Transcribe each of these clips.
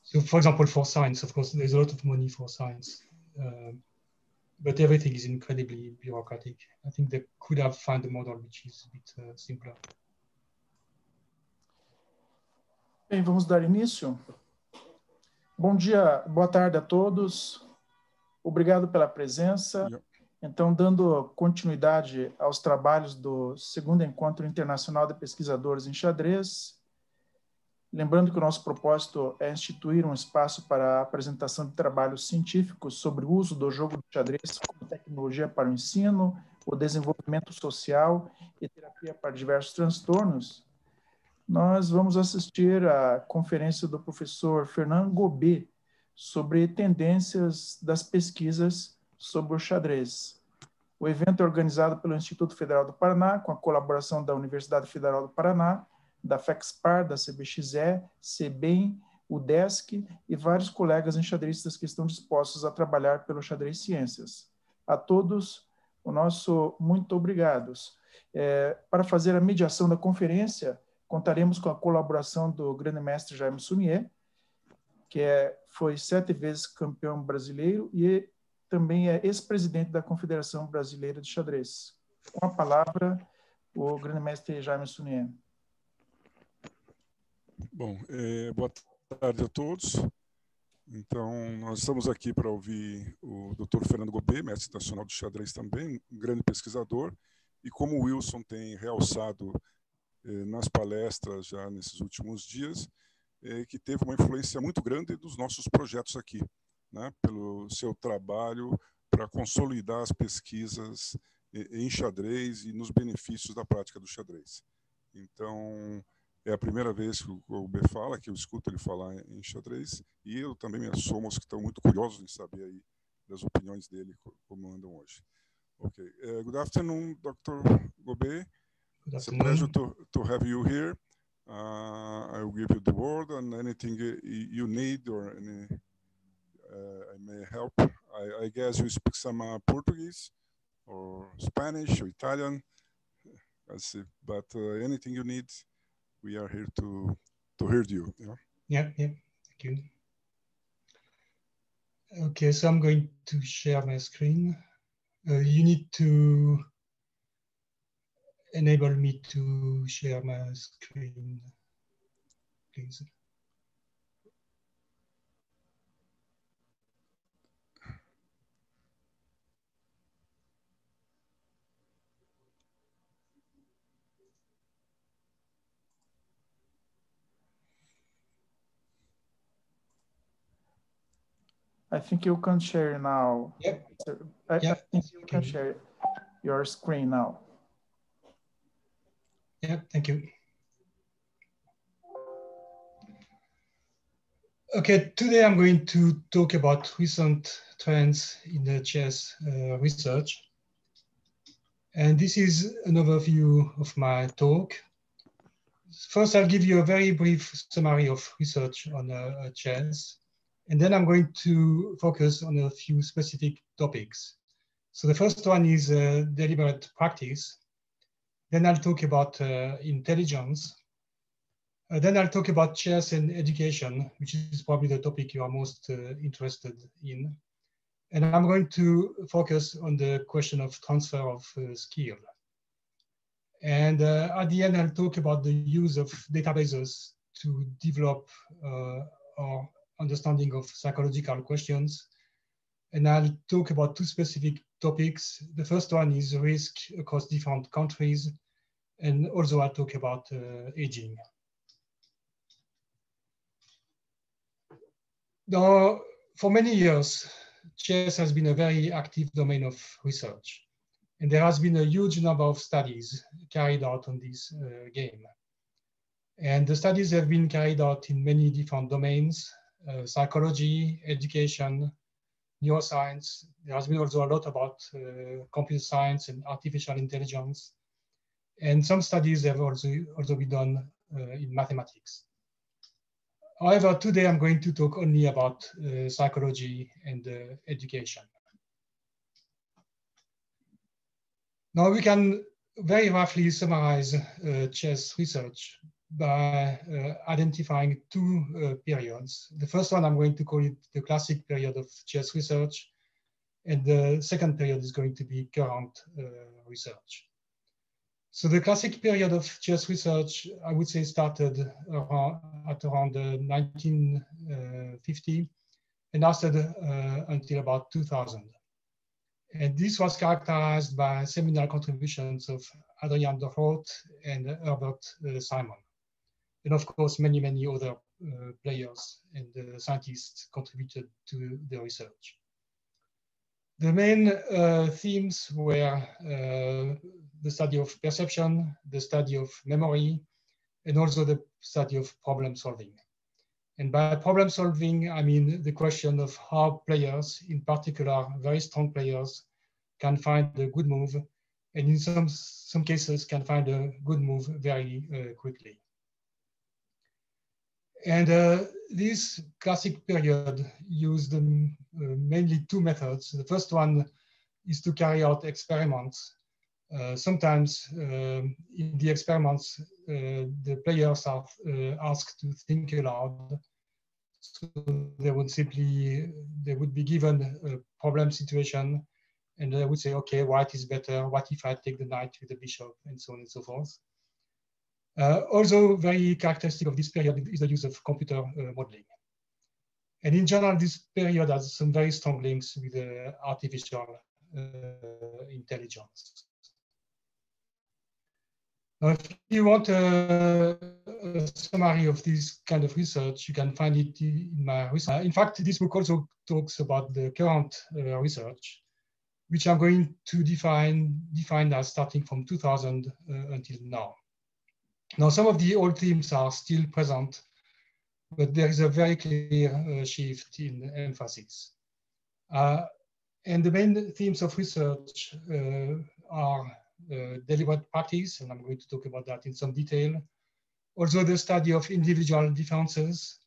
So, for example, for science, of course, there's a lot of money for science, but everything is incredibly bureaucratic. I think they could have found a model which is a bit simpler. Bem, vamos dar início. Bom dia, boa tarde a todos. Obrigado pela presença. Então, dando continuidade aos trabalhos do segundo Encontro Internacional de Pesquisadores em Xadrez, lembrando que o nosso propósito é instituir um espaço para a apresentação de trabalhos científicos sobre o uso do jogo de xadrez como tecnologia para o ensino, o desenvolvimento social e terapia para diversos transtornos. Nós vamos assistir à conferência do professor Fernando Gobet sobre tendências das pesquisas sobre o xadrez. O evento é organizado pelo Instituto Federal do Paraná, com a colaboração da Universidade Federal do Paraná, da FEXPAR, da CBXE, CBEM, UDESC e vários colegas enxadristas que estão dispostos a trabalhar pelo xadrez ciências. A todos, o nosso muito obrigados. Para fazer a mediação da conferência, contaremos com a colaboração do grande mestre Jaime Sounier, que foi 7 vezes campeão brasileiro e também é ex-presidente da Confederação Brasileira de Xadrez. Com a palavra, o grande mestre Jaime Sounier. Bom, boa tarde a todos. Então, nós estamos aqui para ouvir o Dr. Fernando Gobet, mestre nacional de xadrez também, um grande pesquisador, e como o Wilson tem realçado nas palestras já nesses últimos dias, que teve uma influência muito grande dos nossos projetos aqui, né, pelo seu trabalho para consolidar as pesquisas em xadrez e nos benefícios da prática do xadrez. Então, é a primeira vez que o Gobet fala, que eu escuto ele falar em xadrez, e eu também me assomo aos que estão muito curiosos em saber aí das opiniões dele, como andam hoje. Ok. Good afternoon, Dr. Gobet. It's a pleasure to have you here. I will give you the word and anything you need or any I may help. I guess you speak some Portuguese or Spanish or Italian. I see. But anything you need, we are here to hear you. Yeah, thank you. Okay, so I'm going to share my screen. You need to enable me to share my screen, please. I think you can share now. Yep. I think you can share your screen now. Yeah, thank you. Okay, today I'm going to talk about recent trends in the chess research. And this is an overview of my talk. First, I'll give you a very brief summary of research on chess. And then I'm going to focus on a few specific topics. So the first one is deliberate practice. Then I'll talk about intelligence. Then I'll talk about chess and education, which is probably the topic you are most interested in. And I'm going to focus on the question of transfer of skill. And at the end, I'll talk about the use of databases to develop our understanding of psychological questions. And I'll talk about 2 specific topics. The first one is risk across different countries. And also I'll talk about aging. Now, for many years, chess has been a very active domain of research. And there has been a huge number of studies carried out on this game. And the studies have been carried out in many different domains, psychology, education, neuroscience. There has been also a lot about computer science and artificial intelligence. And some studies have also been done in mathematics. However, today I'm going to talk only about psychology and education. Now we can very roughly summarize chess research by identifying two periods. The first one, I'm going to call it the classic period of chess research, and the second period is going to be current research. So the classic period of chess research, I would say, started at around 1950 and lasted until about 2000. And this was characterized by seminal contributions of Adrian de Groot and Herbert Simon. And of course, many, many other players and scientists contributed to the research. The main themes were the study of perception, the study of memory, and also the study of problem solving. And by problem solving, I mean the question of how players, in particular very strong players, can find a good move, and in some cases can find a good move very quickly. And this classic period used mainly two methods. The first one is to carry out experiments. Sometimes in the experiments, the players are asked to think aloud. So they would be given a problem situation, and they would say, okay, white is better. What if I take the knight with the bishop, and so on and so forth. Also very characteristic of this period is the use of computer modeling. And in general, this period has some very strong links with artificial intelligence. Now, if you want a summary of this kind of research, you can find it in my research. In fact, this book also talks about the current research, which I'm going to define as starting from 2000 until now. Now, some of the old themes are still present, but there is a very clear shift in emphasis. And the main themes of research are deliberate practice, and I'm going to talk about that in some detail. Also, the study of individual differences.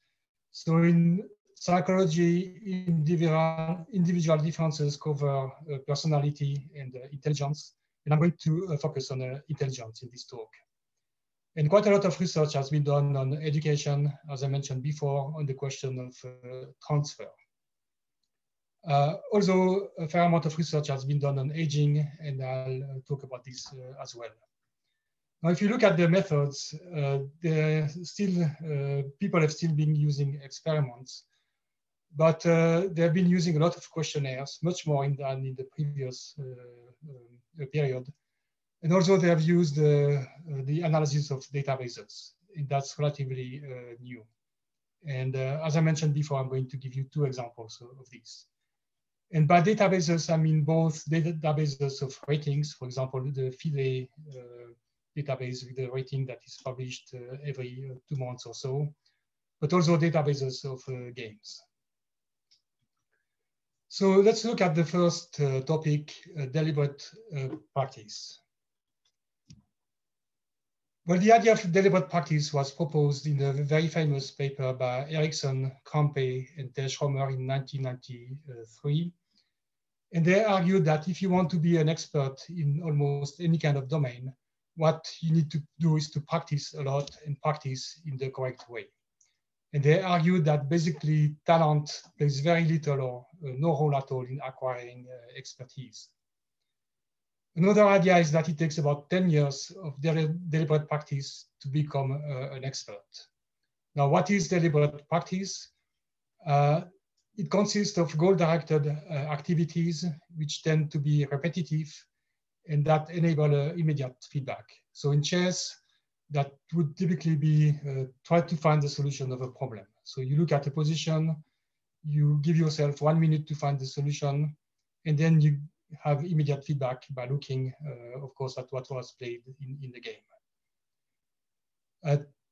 So in psychology, individual differences cover personality and intelligence, and I'm going to focus on intelligence in this talk. And quite a lot of research has been done on education, as I mentioned before, on the question of transfer. Also, a fair amount of research has been done on aging, and I'll talk about this as well. Now, if you look at the methods, people have still been using experiments, but they've been using a lot of questionnaires, much more than in the previous period. And also they have used the analysis of databases, and that's relatively new. And as I mentioned before, I'm going to give you two examples of these. And by databases, I mean both databases of ratings, for example, the FIDE database with the rating that is published every 2 months or so, but also databases of games. So let's look at the first topic, deliberate practice. Well, the idea of deliberate practice was proposed in a very famous paper by Ericsson, Krampe, and Telschromer in 1993. And they argued that if you want to be an expert in almost any kind of domain, what you need to do is to practice a lot and practice in the correct way. And they argued that basically talent plays very little or no role at all in acquiring expertise. Another idea is that it takes about 10 years of deliberate practice to become an expert. Now, what is deliberate practice? It consists of goal-directed activities which tend to be repetitive and that enable immediate feedback. So in chess, that would typically be try to find the solution of a problem. So you look at a position, you give yourself 1 minute to find the solution, and then you have immediate feedback by looking, of course, at what was played in the game.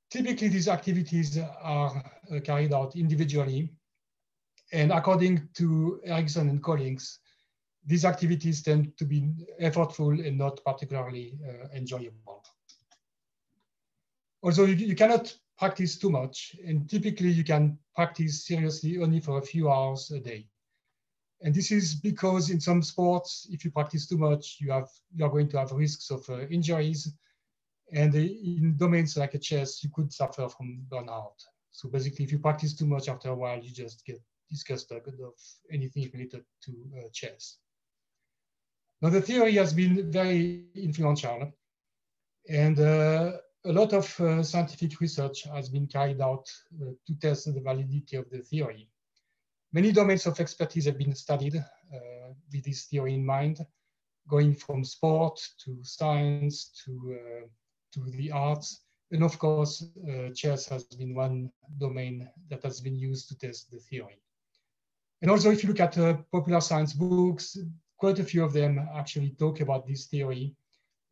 Typically, these activities are carried out individually. And according to Ericsson and colleagues, these activities tend to be effortful and not particularly enjoyable. Also, you cannot practice too much, and typically you can practice seriously only for a few hours a day. And this is because in some sports, if you practice too much, you are going to have risks of injuries. And in domains like chess, you could suffer from burnout. So basically, if you practice too much, after a while, you just get disgusted of anything related to chess. Now, the theory has been very influential, and a lot of scientific research has been carried out to test the validity of the theory. Many domains of expertise have been studied with this theory in mind, going from sport to science to the arts. And of course, chess has been one domain that has been used to test the theory. And also, if you look at popular science books, quite a few of them actually talk about this theory,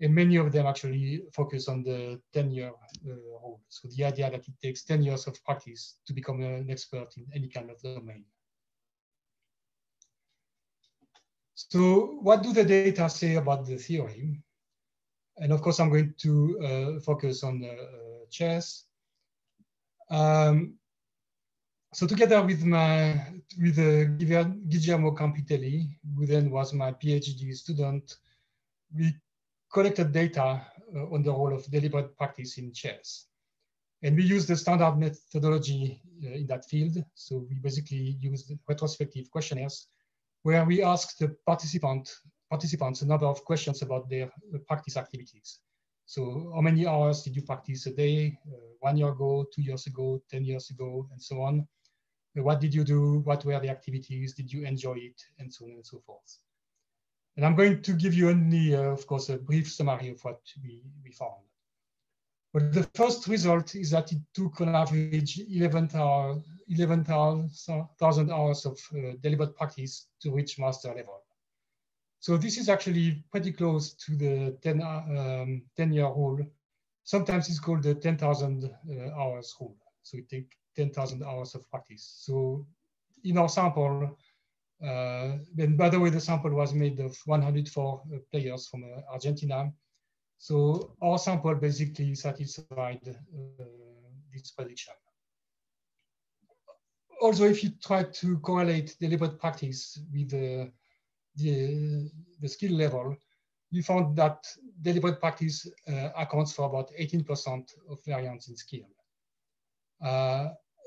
and many of them actually focus on the 10-year rule. So the idea that it takes 10 years of practice to become an expert in any kind of domain. So what do the data say about the theory? And of course, I'm going to focus on chess. So together with Guillermo Campitelli, who then was my PhD student, we collected data on the role of deliberate practice in chess. And we used the standard methodology in that field. So we basically used retrospective questionnaires where we asked the participants a number of questions about their practice activities. So how many hours did you practice a day, 1 year ago, 2 years ago, 10 years ago, and so on? What did you do? What were the activities? Did you enjoy it? And so on and so forth. And I'm going to give you only, of course, a brief summary of what we found. But the first result is that it took on average 11,000 hours of deliberate practice to reach master level. So this is actually pretty close to the 10-year rule. Sometimes it's called the 10,000 hours rule. So it takes 10,000 hours of practice. So in our sample, and by the way, the sample was made of 104 players from Argentina. So our sample basically satisfied this prediction. Also, if you try to correlate deliberate practice with the skill level, you found that deliberate practice accounts for about 18% of variance in skill.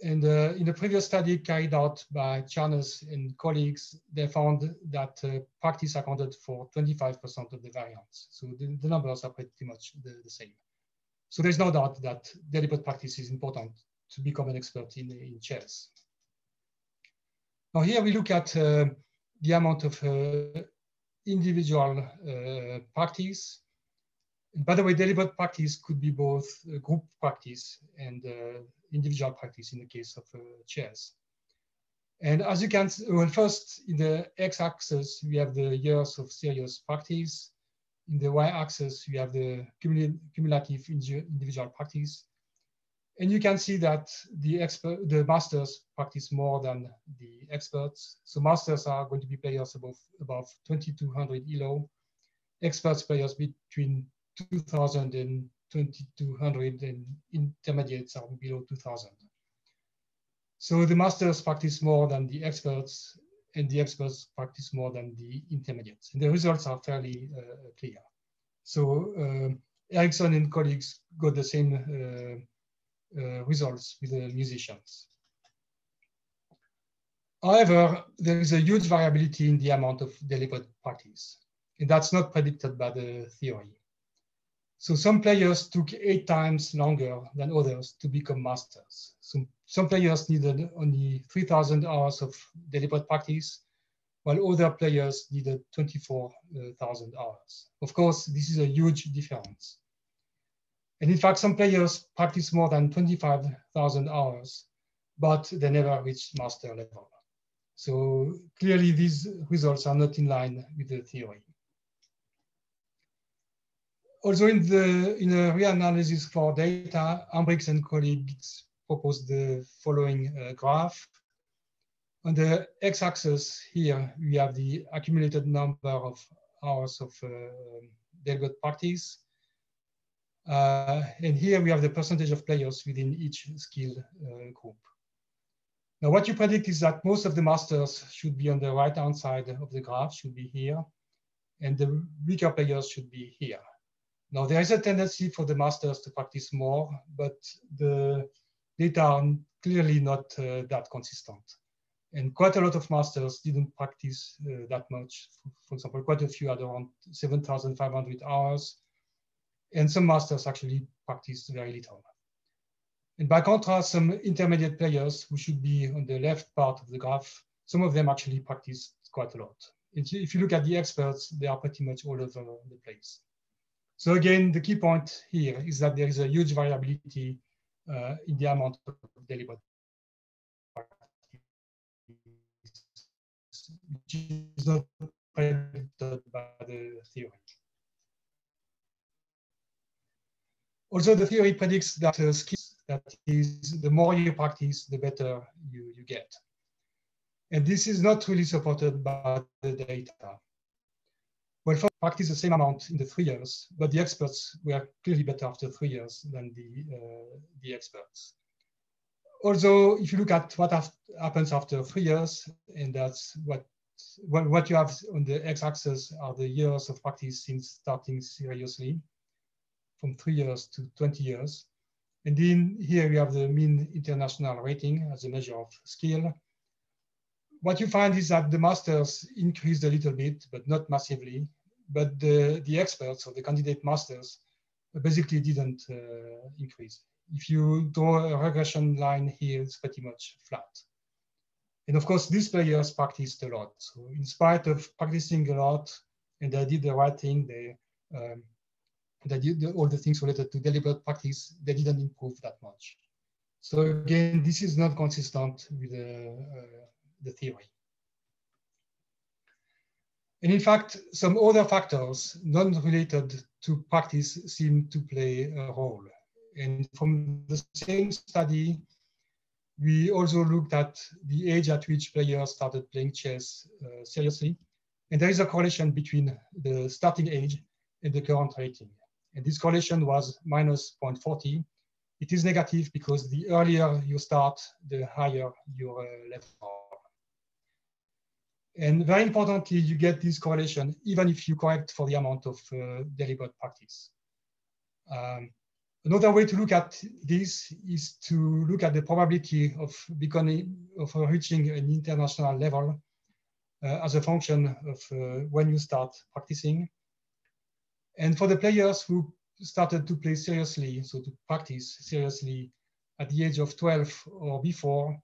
And in a previous study carried out by Charnes and colleagues, they found that practice accounted for 25% of the variance. So the numbers are pretty much the same. So there's no doubt that deliberate practice is important to become an expert in chess. Now here we look at the amount of individual practice. And by the way, deliberate practice could be both group practice and individual practice in the case of chess. And as you can see, well, first in the x-axis, we have the years of serious practice. In the y-axis, we have the cumulative individual practice. And you can see that the masters practice more than the experts. So masters are going to be players above 2,200 ELO. Experts players between 2,000 and 2,200, and intermediates are below 2,000. So the masters practice more than the experts, and the experts practice more than the intermediates. And the results are fairly clear. So Ericsson and colleagues got the same results with the musicians. However, there is a huge variability in the amount of deliberate practice, and that's not predicted by the theory. So some players took 8 times longer than others to become masters. So some players needed only 3,000 hours of deliberate practice, while other players needed 24,000 hours. Of course, this is a huge difference. And in fact, some players practice more than 25,000 hours, but they never reach master level. So clearly these results are not in line with the theory. Also in a reanalysis for data, Ambrix and colleagues proposed the following graph. On the x-axis here, we have the accumulated number of hours of deliberate practice. And here we have the percentage of players within each skill group. Now what you predict is that most of the masters should be on the right-hand side of the graph, should be here, and the weaker players should be here. Now, there is a tendency for the masters to practice more, but the data are clearly not that consistent. And quite a lot of masters didn't practice that much. For example, quite a few had around 7,500 hours. And some masters actually practiced very little. And by contrast, some intermediate players who should be on the left part of the graph, some of them actually practiced quite a lot. If you look at the experts, they are pretty much all over the place. So again, the key point here is that there is a huge variability in the amount of deliberate practice, which is not predicted by the theory. Also, the theory predicts that skills, that is, the more you practice, the better you get. And this is not really supported by the data. Well, for practice the same amount in the 3 years, but the experts were clearly better after 3 years than the experts. Also, if you look at what happens after 3 years, and that's what you have on the x-axis are the years of practice since starting seriously, from 3 years to 20 years. And then here we have the mean international rating as a measure of skill. What you find is that the masters increased a little bit, but not massively. But the experts or the candidate masters basically didn't increase. If you draw a regression line here, it's pretty much flat. And of course, these players practiced a lot. So in spite of practicing a lot, and they did the right thing, they did all the things related to deliberate practice, they didn't improve that much. So again, this is not consistent with the theory. And in fact, some other factors non-related to practice seem to play a role. And from the same study, we also looked at the age at which players started playing chess seriously. And there is a correlation between the starting age and the current rating. And this correlation was minus 0.40. It is negative because the earlier you start, the higher your level are. And very importantly, you get this correlation even if you correct for the amount of deliberate practice. Another way to look at this is to look at the probability of reaching an international level as a function of when you start practicing. And for the players who started to play seriously, so to practice seriously at the age of 12 or before,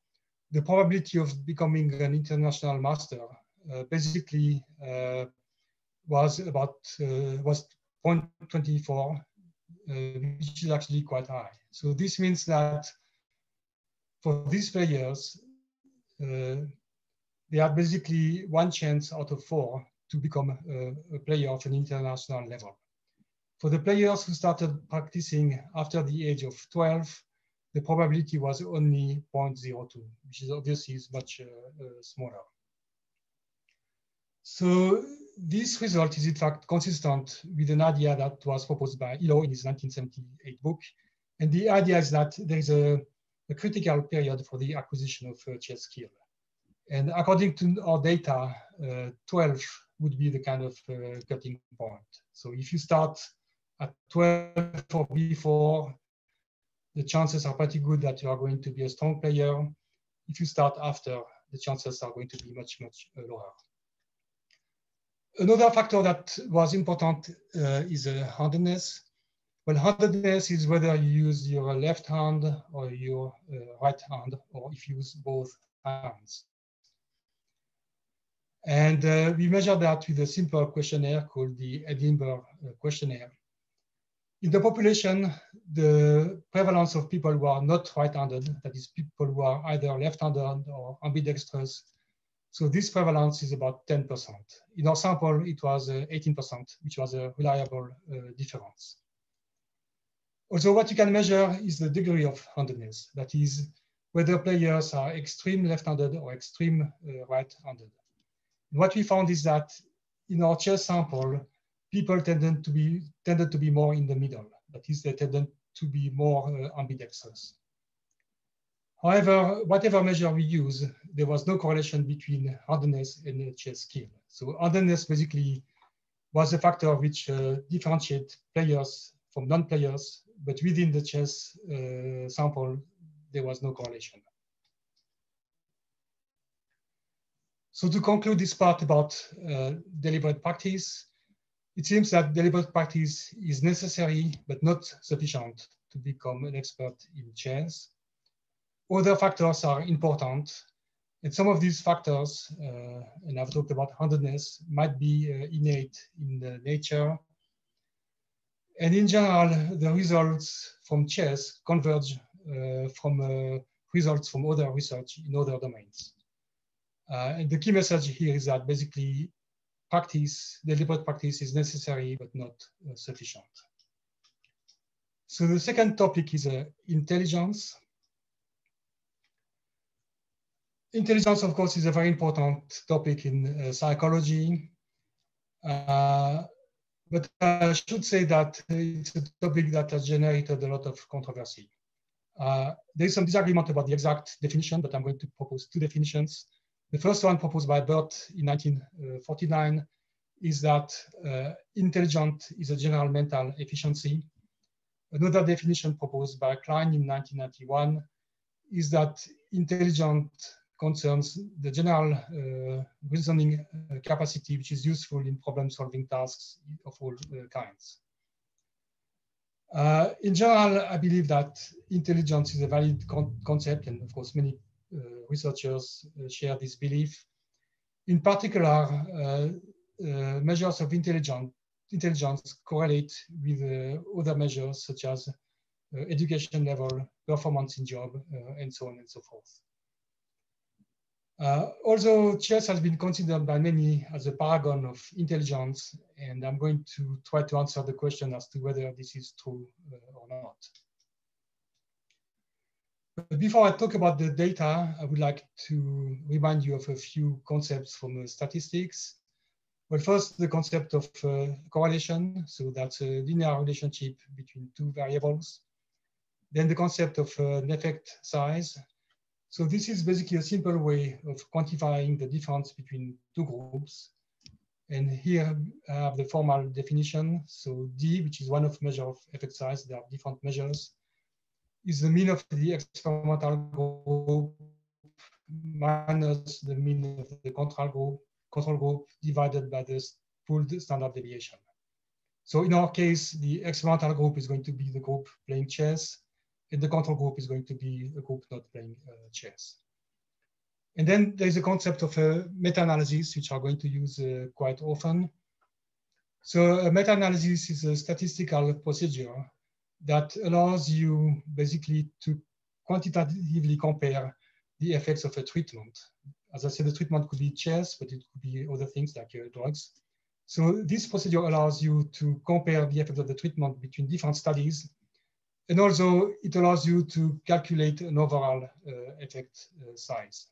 the probability of becoming an international master basically was 0.24, which is actually quite high. So this means that for these players, they had basically 1 chance out of 4 to become a player of an international level. For the players who started practicing after the age of 12, the probability was only 0.02, which is obviously much smaller. So this result is in fact consistent with an idea that was proposed by Illo in his 1978 book. And the idea is that there is a critical period for the acquisition of chess skill. And according to our data, 12 would be the kind of cutting point. So if you start at 12 or before, the chances are pretty good that you are going to be a strong player. If you start after, the chances are going to be much, much lower. Another factor that was important is handedness. Well, handedness is whether you use your left hand or your right hand, or if you use both hands. And we measure that with a simple questionnaire called the Edinburgh questionnaire. In the population, the prevalence of people who are not right-handed, that is people who are either left-handed or ambidextrous, so this prevalence is about 10%. In our sample, it was 18%, which was a reliable difference. Also, what you can measure is the degree of handedness, that is, whether players are extreme left-handed or extreme right-handed. What we found is that in our chess sample, people tended to be more in the middle. That is, they tended to be more ambidextrous. However, whatever measure we use, there was no correlation between handedness and chess skill. So handedness basically was a factor which differentiate players from non-players, but within the chess sample, there was no correlation. So to conclude this part about deliberate practice, it seems that deliberate practice is necessary, but not sufficient to become an expert in chess. Other factors are important, and some of these factors, and I've talked about handedness, might be innate in the nature. And in general, the results from chess converge from results from other research in other domains. And the key message here is that basically practice, deliberate practice is necessary, but not sufficient. So the second topic is intelligence. Intelligence, of course, is a very important topic in psychology. But I should say that it's a topic that has generated a lot of controversy. There's some disagreement about the exact definition, but I'm going to propose two definitions. The first one proposed by Burt in 1949 is that intelligent is a general mental efficiency. Another definition proposed by Klein in 1991 is that intelligent concerns the general reasoning capacity, which is useful in problem-solving tasks of all kinds. In general, I believe that intelligence is a valid concept, and of course, many researchers share this belief. In particular, measures of intelligence correlate with other measures such as education level, performance in job, and so on and so forth. Although chess has been considered by many as a paragon of intelligence, and I'm going to try to answer the question as to whether this is true or not. But before I talk about the data, I would like to remind you of a few concepts from statistics. Well, first, the concept of correlation. So that's a linear relationship between two variables. Then the concept of an effect size. So this is basically a simple way of quantifying the difference between two groups. And here I have the formal definition. So D, which is one of measure of effect size, there are different measures, is the mean of the experimental group minus the mean of the control group divided by the pooled standard deviation. So in our case, the experimental group is going to be the group playing chess, and the control group is going to be a group not playing chess. And then there's a concept of meta-analysis, which are going to use quite often. So a meta-analysis is a statistical procedure that allows you basically to quantitatively compare the effects of a treatment. As I said, the treatment could be chess, but it could be other things like drugs. So this procedure allows you to compare the effect of the treatment between different studies. And also it allows you to calculate an overall effect size.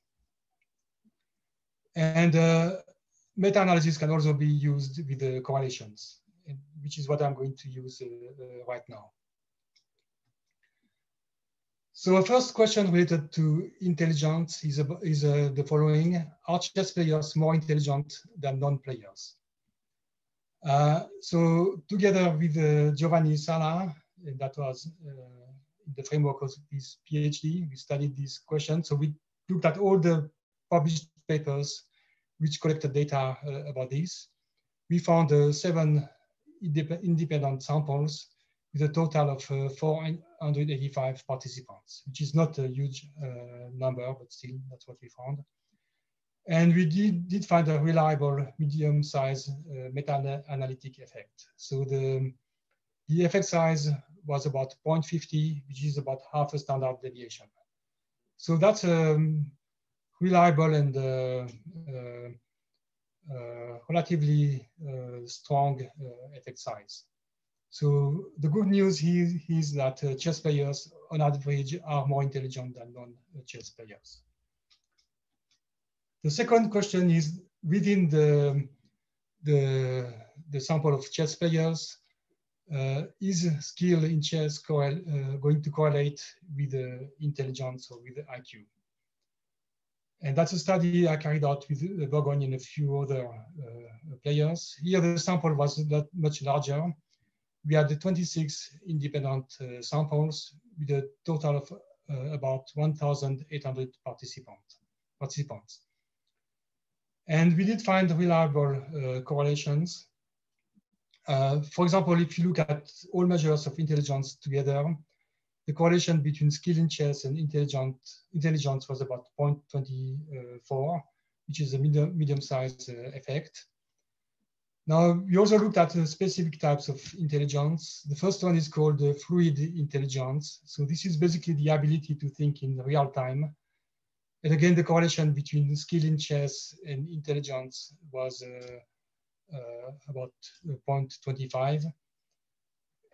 And meta-analysis can also be used with the correlations, which is what I'm going to use right now. So a first question related to intelligence is the following: are chess players more intelligent than non-players? So together with Giovanni Sala, that was the framework of his PhD, we studied this question. So we looked at all the published papers which collected data about this. We found 7 independent samples with a total of 485 participants, which is not a huge number, but still that's what we found. And we did find a reliable medium-sized meta-analytic effect. So the effect size was about 0.50, which is about half a standard deviation. So that's reliable and relatively strong effect size. So the good news here is that chess players on average are more intelligent than non-chess players. The second question is, within the sample of chess players, is skill in chess going to correlate with intelligence or with IQ? And that's a study I carried out with Bourgogne and a few other players. Here the sample was not much larger. We had 26 independent samples with a total of about 1,800 participants. And we did find reliable correlations. For example, if you look at all measures of intelligence together, the correlation between skill in chess and intelligence was about 0.24, which is a medium-sized effect. Now, we also looked at specific types of intelligence. The first one is called fluid intelligence. So this is basically the ability to think in real time. And again, the correlation between skill in chess and intelligence was about 0.25.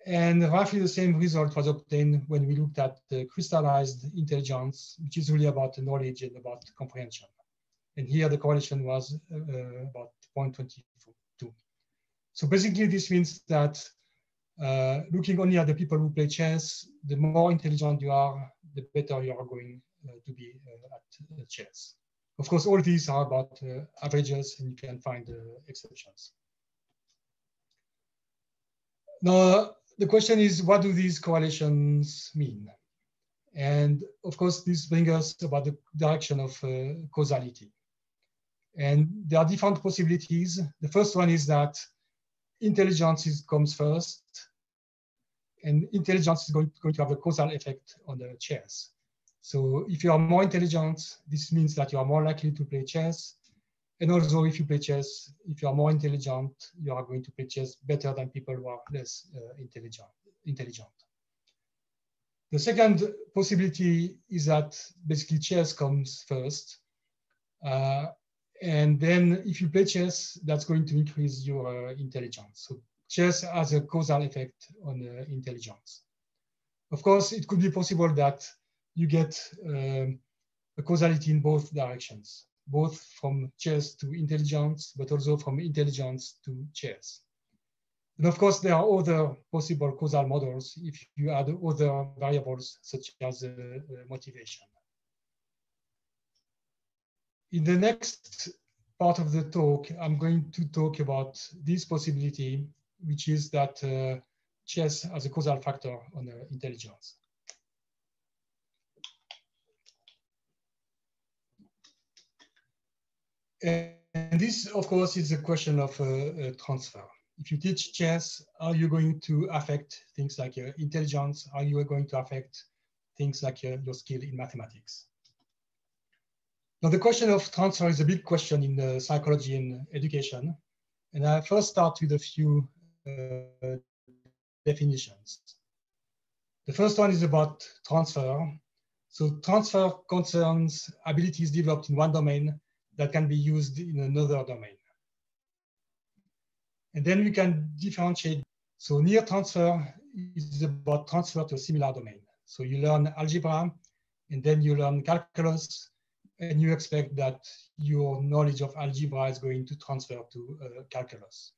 And roughly the same result was obtained when we looked at the crystallized intelligence, which is really about knowledge and about comprehension. And here the correlation was about 0.22. So basically this means that looking only at the people who play chess, the more intelligent you are, the better you are going to be at chess. Of course, all these are about averages, and you can find exceptions. Now, the question is, what do these correlations mean? And of course, this brings us about the direction of causality. And there are different possibilities. The first one is that intelligence comes first, and intelligence is going to have a causal effect on the chess. So if you are more intelligent, this means that you are more likely to play chess. And also, if you play chess, if you are more intelligent, you are going to play chess better than people who are less intelligent. The second possibility is that basically chess comes first. And then if you play chess, that's going to increase your intelligence. So chess has a causal effect on intelligence. Of course, it could be possible that you get a causality in both directions, both from chess to intelligence, but also from intelligence to chess. And of course, there are other possible causal models if you add other variables such as motivation. In the next part of the talk, I'm going to talk about this possibility, which is that chess has a causal factor on intelligence. And this, of course, is a question of transfer. If you teach chess, are you going to affect things like your intelligence? Are you going to affect things like your skill in mathematics? Now, the question of transfer is a big question in psychology and education. And I first start with a few definitions. The first one is about transfer. So transfer concerns abilities developed in one domain that can be used in another domain. And then we can differentiate. So near transfer is about transfer to a similar domain. So you learn algebra, and then you learn calculus, and you expect that your knowledge of algebra is going to transfer to calculus.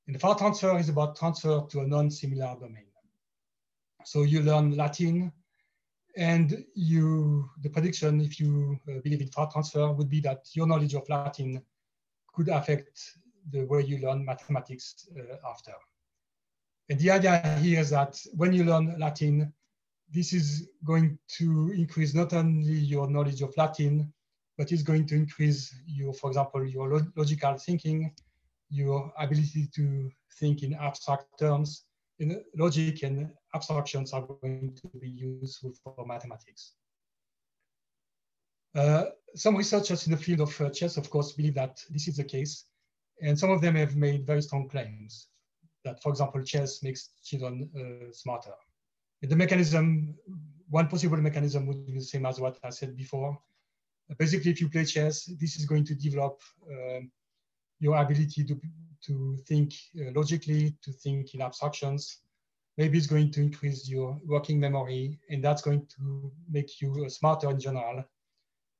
And the far transfer is about transfer to a non-similar domain. So you learn Latin, and the prediction, if you believe in far transfer, would be that your knowledge of Latin could affect the way you learn mathematics after. And the idea here is that when you learn Latin, this is going to increase not only your knowledge of Latin, but it's going to increase your, for example, your logical thinking, your ability to think in abstract terms. In logic and abstractions are going to be useful for mathematics. Some researchers in the field of chess, of course, believe that this is the case. And some of them have made very strong claims that, for example, chess makes children smarter. And the mechanism, one possible mechanism would be the same as what I said before. Basically, if you play chess, this is going to develop your ability to think logically, to think in abstractions. Maybe it's going to increase your working memory, and that's going to make you smarter in general.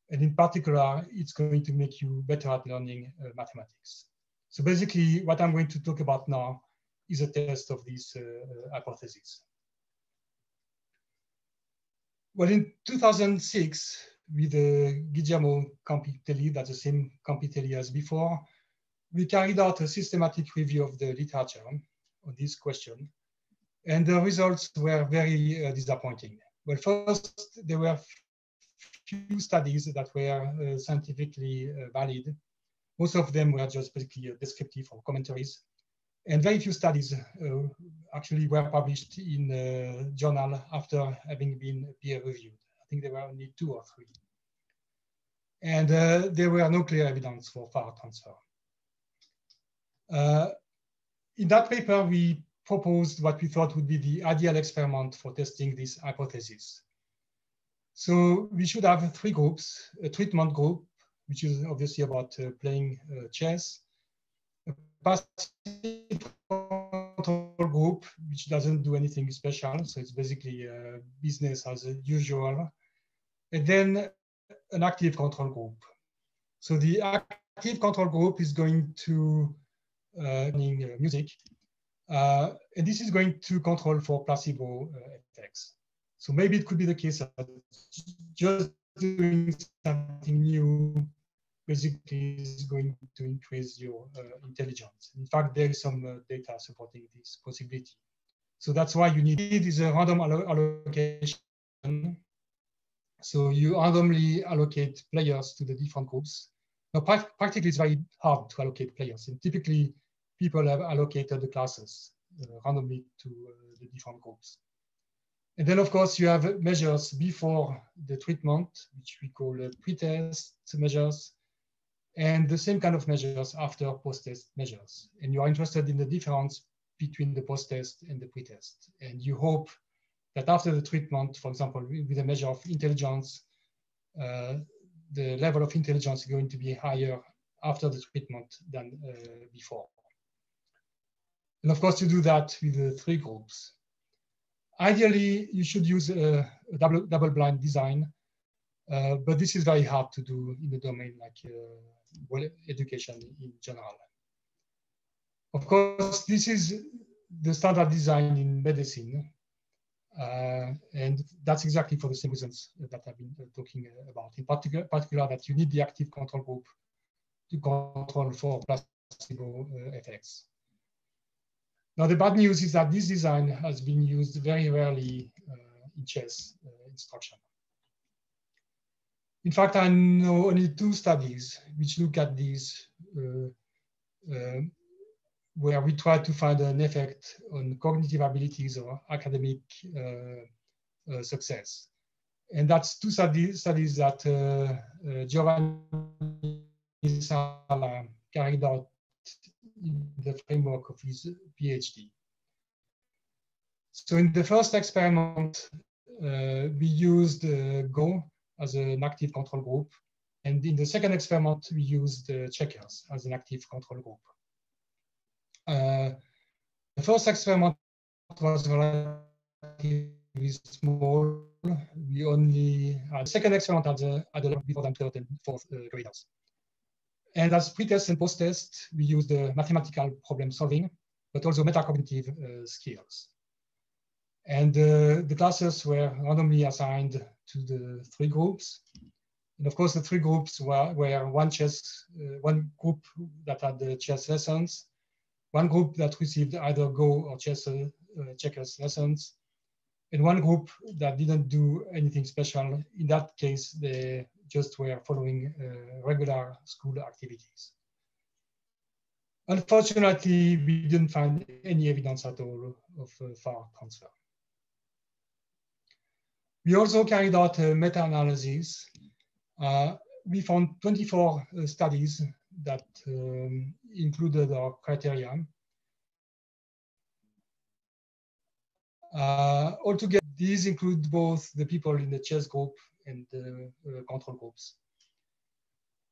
And in particular, it's going to make you better at learning mathematics. So basically, what I'm going to talk about now is a test of this hypothesis. Well, in 2006, with Guillermo Campitelli, that's the same Campitelli as before, we carried out a systematic review of the literature on this question. And the results were very disappointing. Well, first, there were few studies that were scientifically valid. Most of them were just basically descriptive or commentaries. And very few studies actually were published in a journal after having been peer reviewed. I think there were only 2 or 3. And there were no clear evidence for far transfer. In that paper, we proposed what we thought would be the ideal experiment for testing this hypothesis. So we should have 3 groups: a treatment group, which is obviously about playing chess, a passive control group, which doesn't do anything special, so it's basically business as usual, and then an active control group. So the active control group is going to music, and this is going to control for placebo effects. So maybe it could be the case that just doing something new basically is going to increase your intelligence. In fact, there is some data supporting this possibility. So that's why you need is a random allocation. So you randomly allocate players to the different groups. Now, practically, it's very hard to allocate players. And typically, people have allocated the classes randomly to the different groups. And then, of course, you have measures before the treatment, which we call pre-test measures, and the same kind of measures after post-test measures. And you are interested in the difference between the post-test and the pre-test. And you hope that after the treatment, for example, with a measure of intelligence, the level of intelligence is going to be higher after the treatment than before. And of course, you do that with the 3 groups. Ideally, you should use a double-blind design, but this is very hard to do in a domain like well, education in general. Of course, this is the standard design in medicine, and that's exactly for the same reasons that I've been talking about. In particular, that you need the active control group to control for placebo effects. Now, the bad news is that this design has been used very rarely in chess instruction. In fact, I know only 2 studies which look at these where we try to find an effect on cognitive abilities or academic success. And that's 2 studies that Giovanni Sala carried out in the framework of his PhD. So in the first experiment, we used Go as an active control group. And in the second experiment, we used checkers as an active control group. The first experiment was relatively small. We only had the second experiment at the before than 3rd and 4th graders. And as pre-test and post-test, we used the mathematical problem solving, but also metacognitive skills. And the classes were randomly assigned to the 3 groups. And of course, the 3 groups were one group that had the chess lessons, one group that received either Go or checkers lessons, and one group that didn't do anything special. In that case, they just were following regular school activities. Unfortunately, we didn't find any evidence at all of far transfer. We also carried out a meta-analysis. We found 24 studies that included our criteria. Altogether, these include both the people in the chess group and the control groups.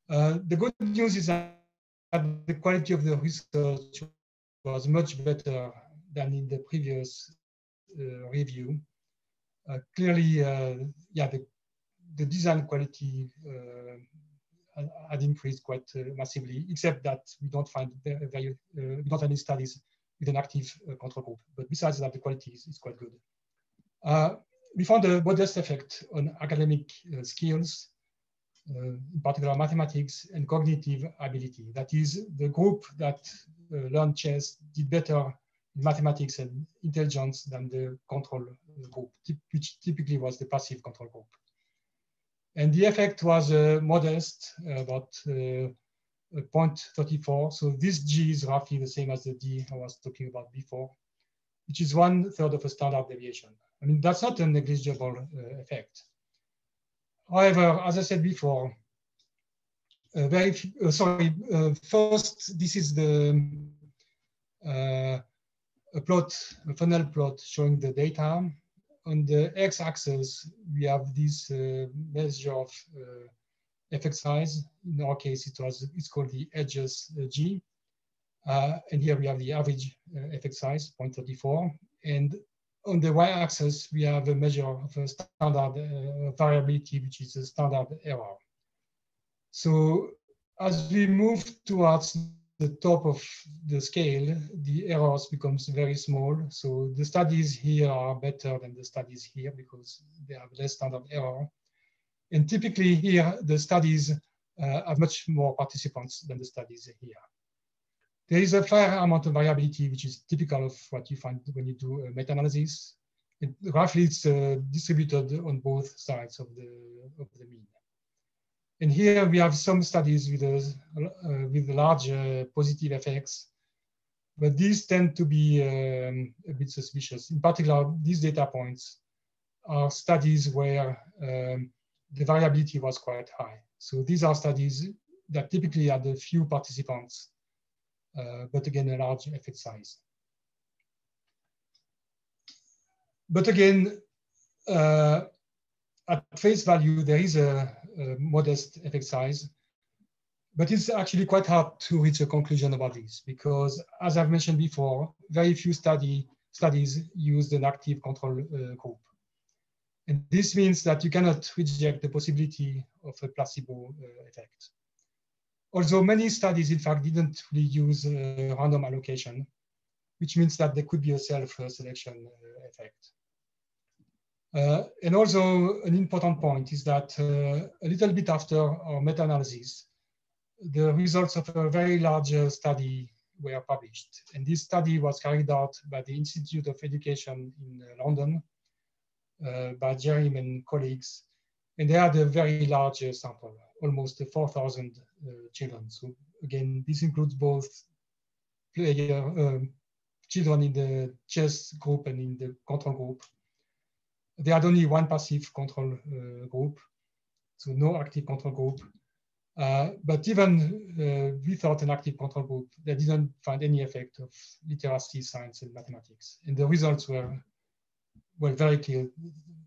The good news is that the quality of the research was much better than in the previous review. Clearly, yeah, the design quality had increased quite massively, except that we don't find we don't have any studies with an active control group. But besides that, the quality is quite good. We found a modest effect on academic skills, in particular mathematics and cognitive ability. That is, the group that learned chess did better in mathematics and intelligence than the control group, which typically was the passive control group. And the effect was modest, about 0.34. So this G is roughly the same as the D I was talking about before, which is 1/3 of a standard deviation. I mean, that's not a negligible effect. However, as I said before, first, this is the a funnel plot showing the data. On the x-axis, we have this measure of effect size. In our case, it's called the edges G. And here we have the average effect size, 0.34. And on the y-axis, we have a measure of a standard variability, which is a standard error. So as we move towards the top of the scale, the errors becomes very small. So the studies here are better than the studies here because they have less standard error. And typically here, the studies have much more participants than the studies here. There is a fair amount of variability, which is typical of what you find when you do a meta-analysis. Roughly, it's distributed on both sides of the mean. And here we have some studies with large positive effects, but these tend to be a bit suspicious. In particular, these data points are studies where the variability was quite high. So these are studies that typically had a few participants, but again, a large effect size. But again, at face value, there is a modest effect size, but it's actually quite hard to reach a conclusion about this because, as I've mentioned before, very few studies used an active control group. And this means that you cannot reject the possibility of a placebo effect. Although many studies, in fact, didn't really use random allocation, which means that there could be a self-selection effect. And also an important point is that a little bit after our meta-analysis, the results of a very large study were published. And this study was carried out by the Institute of Education in London, by Jerry and colleagues. And they had a very large sample, almost 4,000 children. So again, this includes both children in the chess group and in the control group. They had only one passive control group, so no active control group. But even without an active control group, they didn't find any effect of literacy, science, and mathematics. And the results were very clear.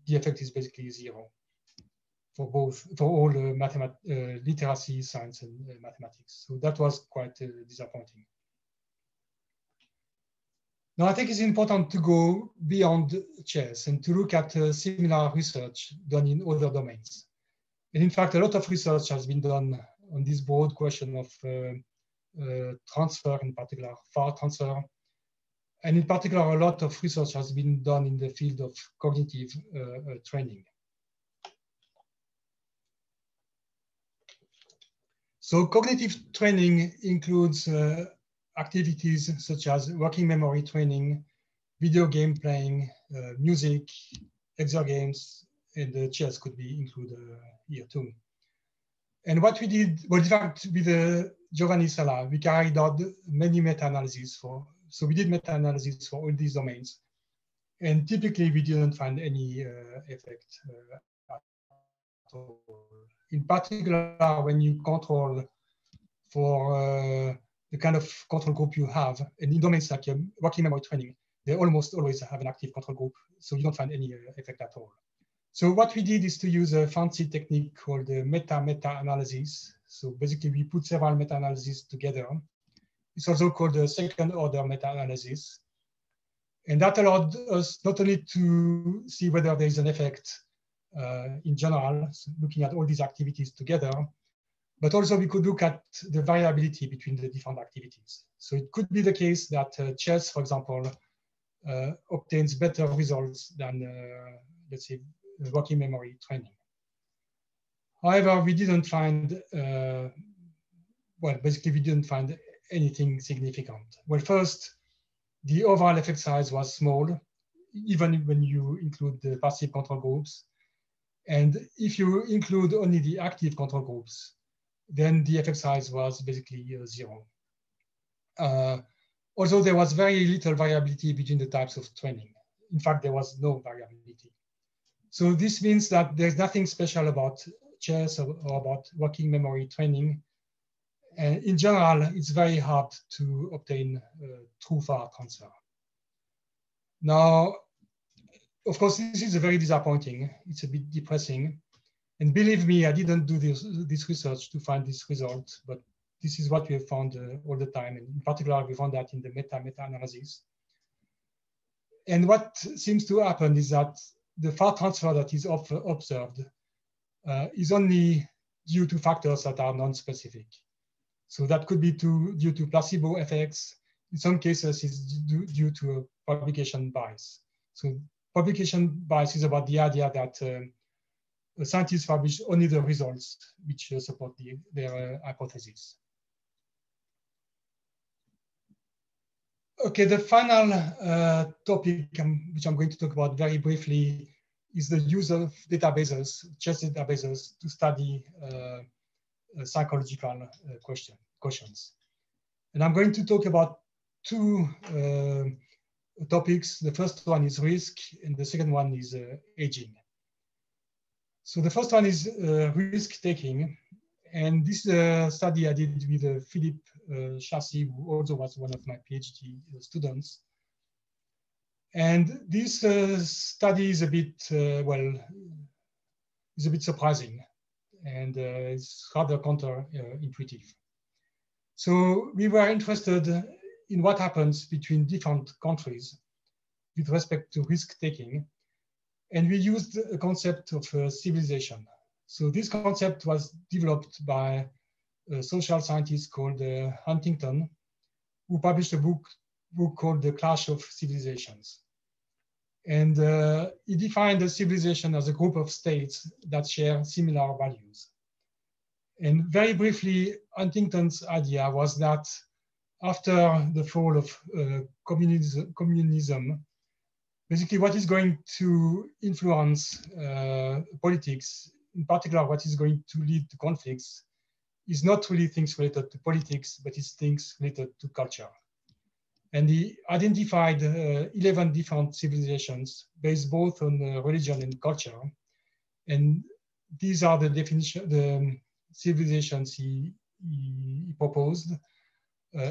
The effect is basically zero for all literacy, science, and mathematics. So that was quite disappointing. Now, I think it's important to go beyond chess and to look at similar research done in other domains. And in fact, a lot of research has been done on this broad question of transfer, in particular, far transfer. And in particular, a lot of research has been done in the field of cognitive training. So cognitive training includes activities such as working memory training, video game playing, music, exergames, and chess could be included here too. And what we did, well, in fact, with Giovanni Sala, we carried out many meta-analyses so we did meta-analysis for all these domains. And typically we didn't find any effect at all. In particular, when you control for the kind of control group you have, and in domains like working memory training, they almost always have an active control group, so you don't find any effect at all. So what we did is to use a fancy technique called meta-analysis. So basically we put several meta-analyses together. It's also called a second-order meta-analysis. And that allowed us not only to see whether there is an effect in general, so looking at all these activities together, but also we could look at the variability between the different activities. So it could be the case that chess, for example, obtains better results than, let's say, working memory training. However, we didn't find, well, basically we didn't find anything significant. Well, first, the overall effect size was small, even when you include the passive control groups. And if you include only the active control groups, then the effect size was basically 0. Although there was very little variability between the types of training. In fact, there was no variability. So this means that there's nothing special about chess or about working memory training. And in general, it's very hard to obtain true far transfer. Now, of course, this is very disappointing. It's a bit depressing. And believe me, I didn't do this research to find this result, but this is what we have found all the time. And in particular, we found that in the meta-analysis. And what seems to happen is that the far transfer that is observed is only due to factors that are non-specific. So that could be due to placebo effects. In some cases, it's due to a publication bias. So publication bias is about the idea that scientists publish only the results which support their hypothesis. Okay, the final topic which I'm going to talk about very briefly is the use of databases, chess databases, to study psychological questions. And I'm going to talk about two topics. The first one is risk, and the second one is aging. So the first one is risk-taking. And this study I did with Philippe Chassis, who also was one of my PhD students. And this study is a bit, well, is a bit surprising, and it's rather counterintuitive. So we were interested in what happens between different countries with respect to risk-taking. And we used a concept of civilization. So this concept was developed by a social scientist called Huntington, who published a book called The Clash of Civilizations. And he defined a civilization as a group of states that share similar values. And very briefly, Huntington's idea was that after the fall of communism, basically what is going to influence politics, in particular what is going to lead to conflicts, is not really things related to politics, but it's things related to culture. And he identified 11 different civilizations based both on religion and culture. And these are the civilizations he proposed: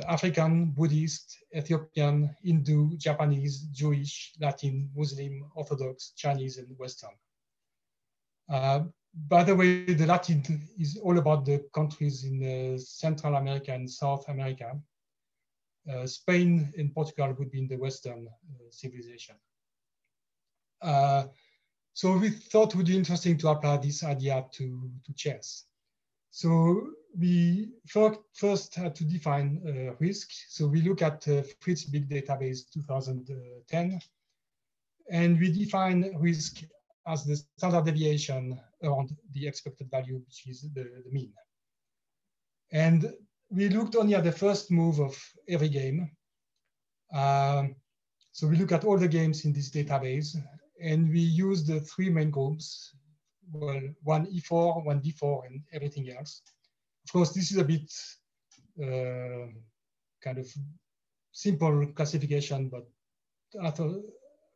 African, Buddhist, Ethiopian, Hindu, Japanese, Jewish, Latin, Muslim, Orthodox, Chinese, and Western. By the way, the Latin is all about the countries in Central America and South America. Spain and Portugal would be in the Western civilization. So we thought it would be interesting to apply this idea to chess. So we first had to define risk. So we look at Fritz Big Database 2010, and we define risk as the standard deviation around the expected value, which is the mean. And we looked only at the first move of every game. So we look at all the games in this database, and we use the three main groups. Well, one E4, one D4, and everything else. Of course, this is a bit kind of simple classification, but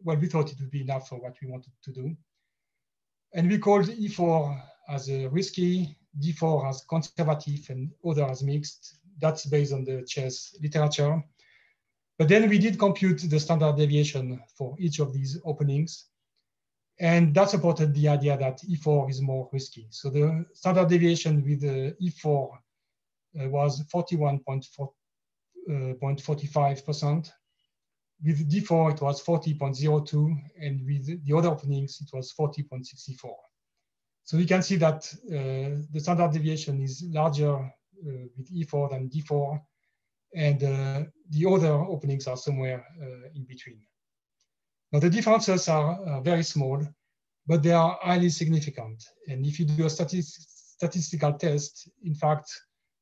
we thought it would be enough for what we wanted to do. And we called E4 as a risky, D4 as conservative, and other as mixed. That's based on the chess literature. But then we did compute the standard deviation for each of these openings. And that supported the idea that E4 is more risky. So the standard deviation with the E4 was 41.45%. With D4, it was 40.02. And with the other openings, it was 40.64. So we can see that the standard deviation is larger with E4 than D4. And the other openings are somewhere in between. Now, the differences are very small, but they are highly significant. And if you do a statistical test, in fact,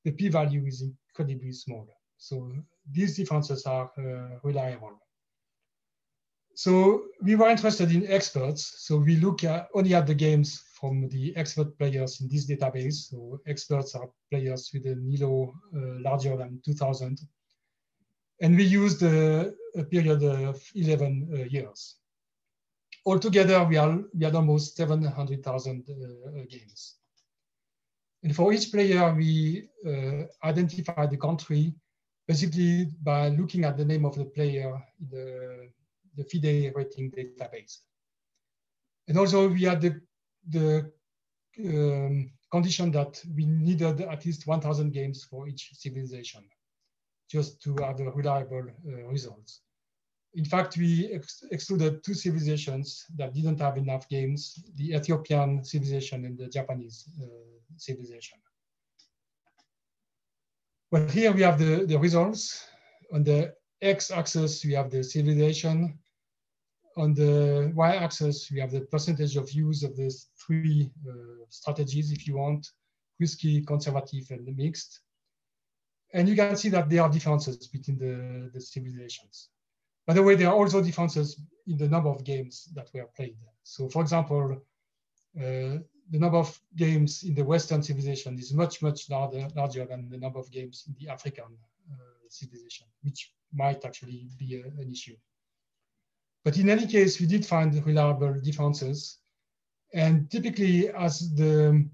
the p-value is incredibly small. So these differences are reliable. So we were interested in experts. So we look only at the games from the expert players in this database. So experts are players with an ELO larger than 2,000. And we used a period of 11 years. Altogether, we had almost 700,000 games. And for each player, we identified the country basically by looking at the name of the player in the FIDE rating database. And also we had the condition that we needed at least 1,000 games for each civilization, just to have a reliable results. In fact, we excluded 2 civilizations that didn't have enough games, the Ethiopian civilization and the Japanese civilization. Well, here we have the results. On the x-axis, we have the civilization. On the y-axis, we have the percentage of use of these 3 strategies, if you want, risky, conservative, and mixed. And you can see that there are differences between the civilizations. By the way, there are also differences in the number of games that were played. So for example, the number of games in the Western civilization is much, much larger than the number of games in the African civilization, which might actually be an issue. But in any case, we did find reliable differences. And typically, as the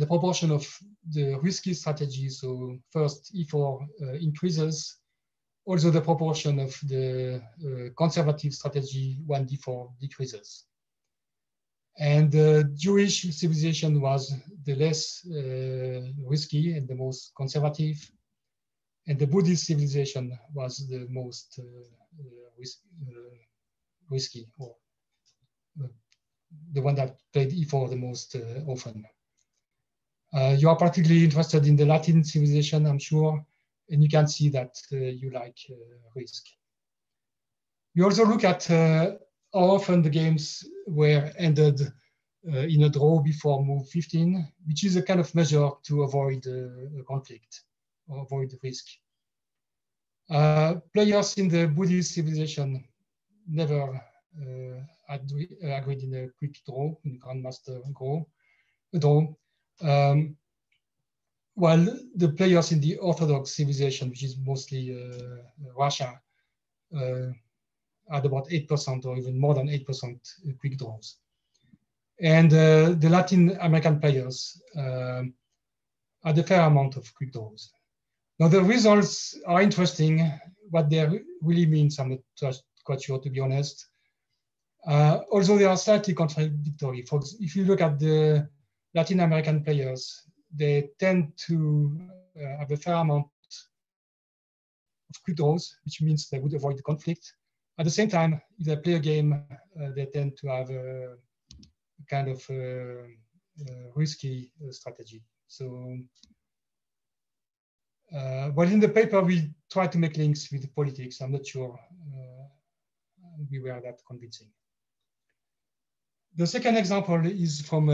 proportion of the risky strategy, so first E4 increases, also the proportion of the conservative strategy 1D4 decreases. And the Jewish civilization was the less risky and the most conservative. And the Buddhist civilization was the most risky, or the one that played E4 the most often. You are particularly interested in the Latin civilization, I'm sure, and you can see that you like risk. We also look at how often the games were ended in a draw before move 15, which is a kind of measure to avoid conflict or avoid risk. Players in the Buddhist civilization never agreed in a quick draw, in Grandmaster draw. While the players in the Orthodox civilization, which is mostly Russia, had about 8% or even more than 8% quick draws. And the Latin American players had a fair amount of quick draws. Now the results are interesting. What they really means, I'm not quite sure, to be honest. Although they are slightly contradictory. If you look at the Latin American players, they tend to have a fair amount of quick draws, which means they would avoid the conflict. At the same time, if they play a game, they tend to have a kind of risky strategy. So, well, in the paper, we try to make links with politics. I'm not sure we were that convincing. The second example is from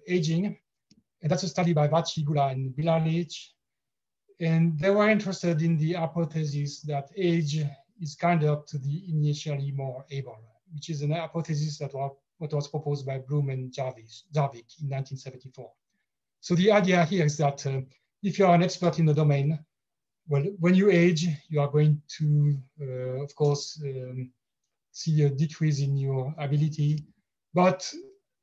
aging. And that's a study by Vachi, Gula, and Bilalic. And they were interested in the hypothesis that age is kinder to the initially more able, which is an hypothesis that was proposed by Bloom and Jarvik in 1974. So the idea here is that if you are an expert in the domain, well, when you age, you are going to, of course, see a decrease in your ability, but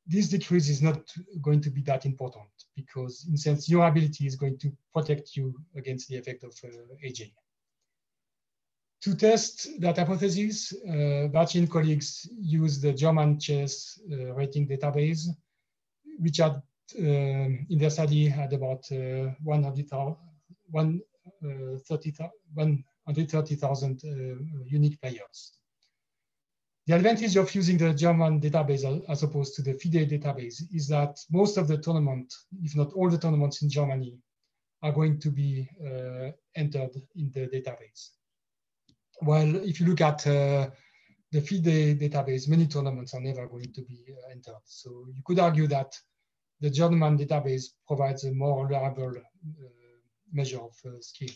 this decrease is not going to be that important because, in a sense, your ability is going to protect you against the effect of aging. To test that hypothesis, Vachi and colleagues used the German chess rating database, which had, in their study, had about 130,000 unique players. The advantage of using the German database as opposed to the FIDE database is that most of the tournaments, if not all the tournaments in Germany, are going to be entered in the database. While if you look at the FIDE database, many tournaments are never going to be entered. So you could argue that the German database provides a more reliable measure of skill.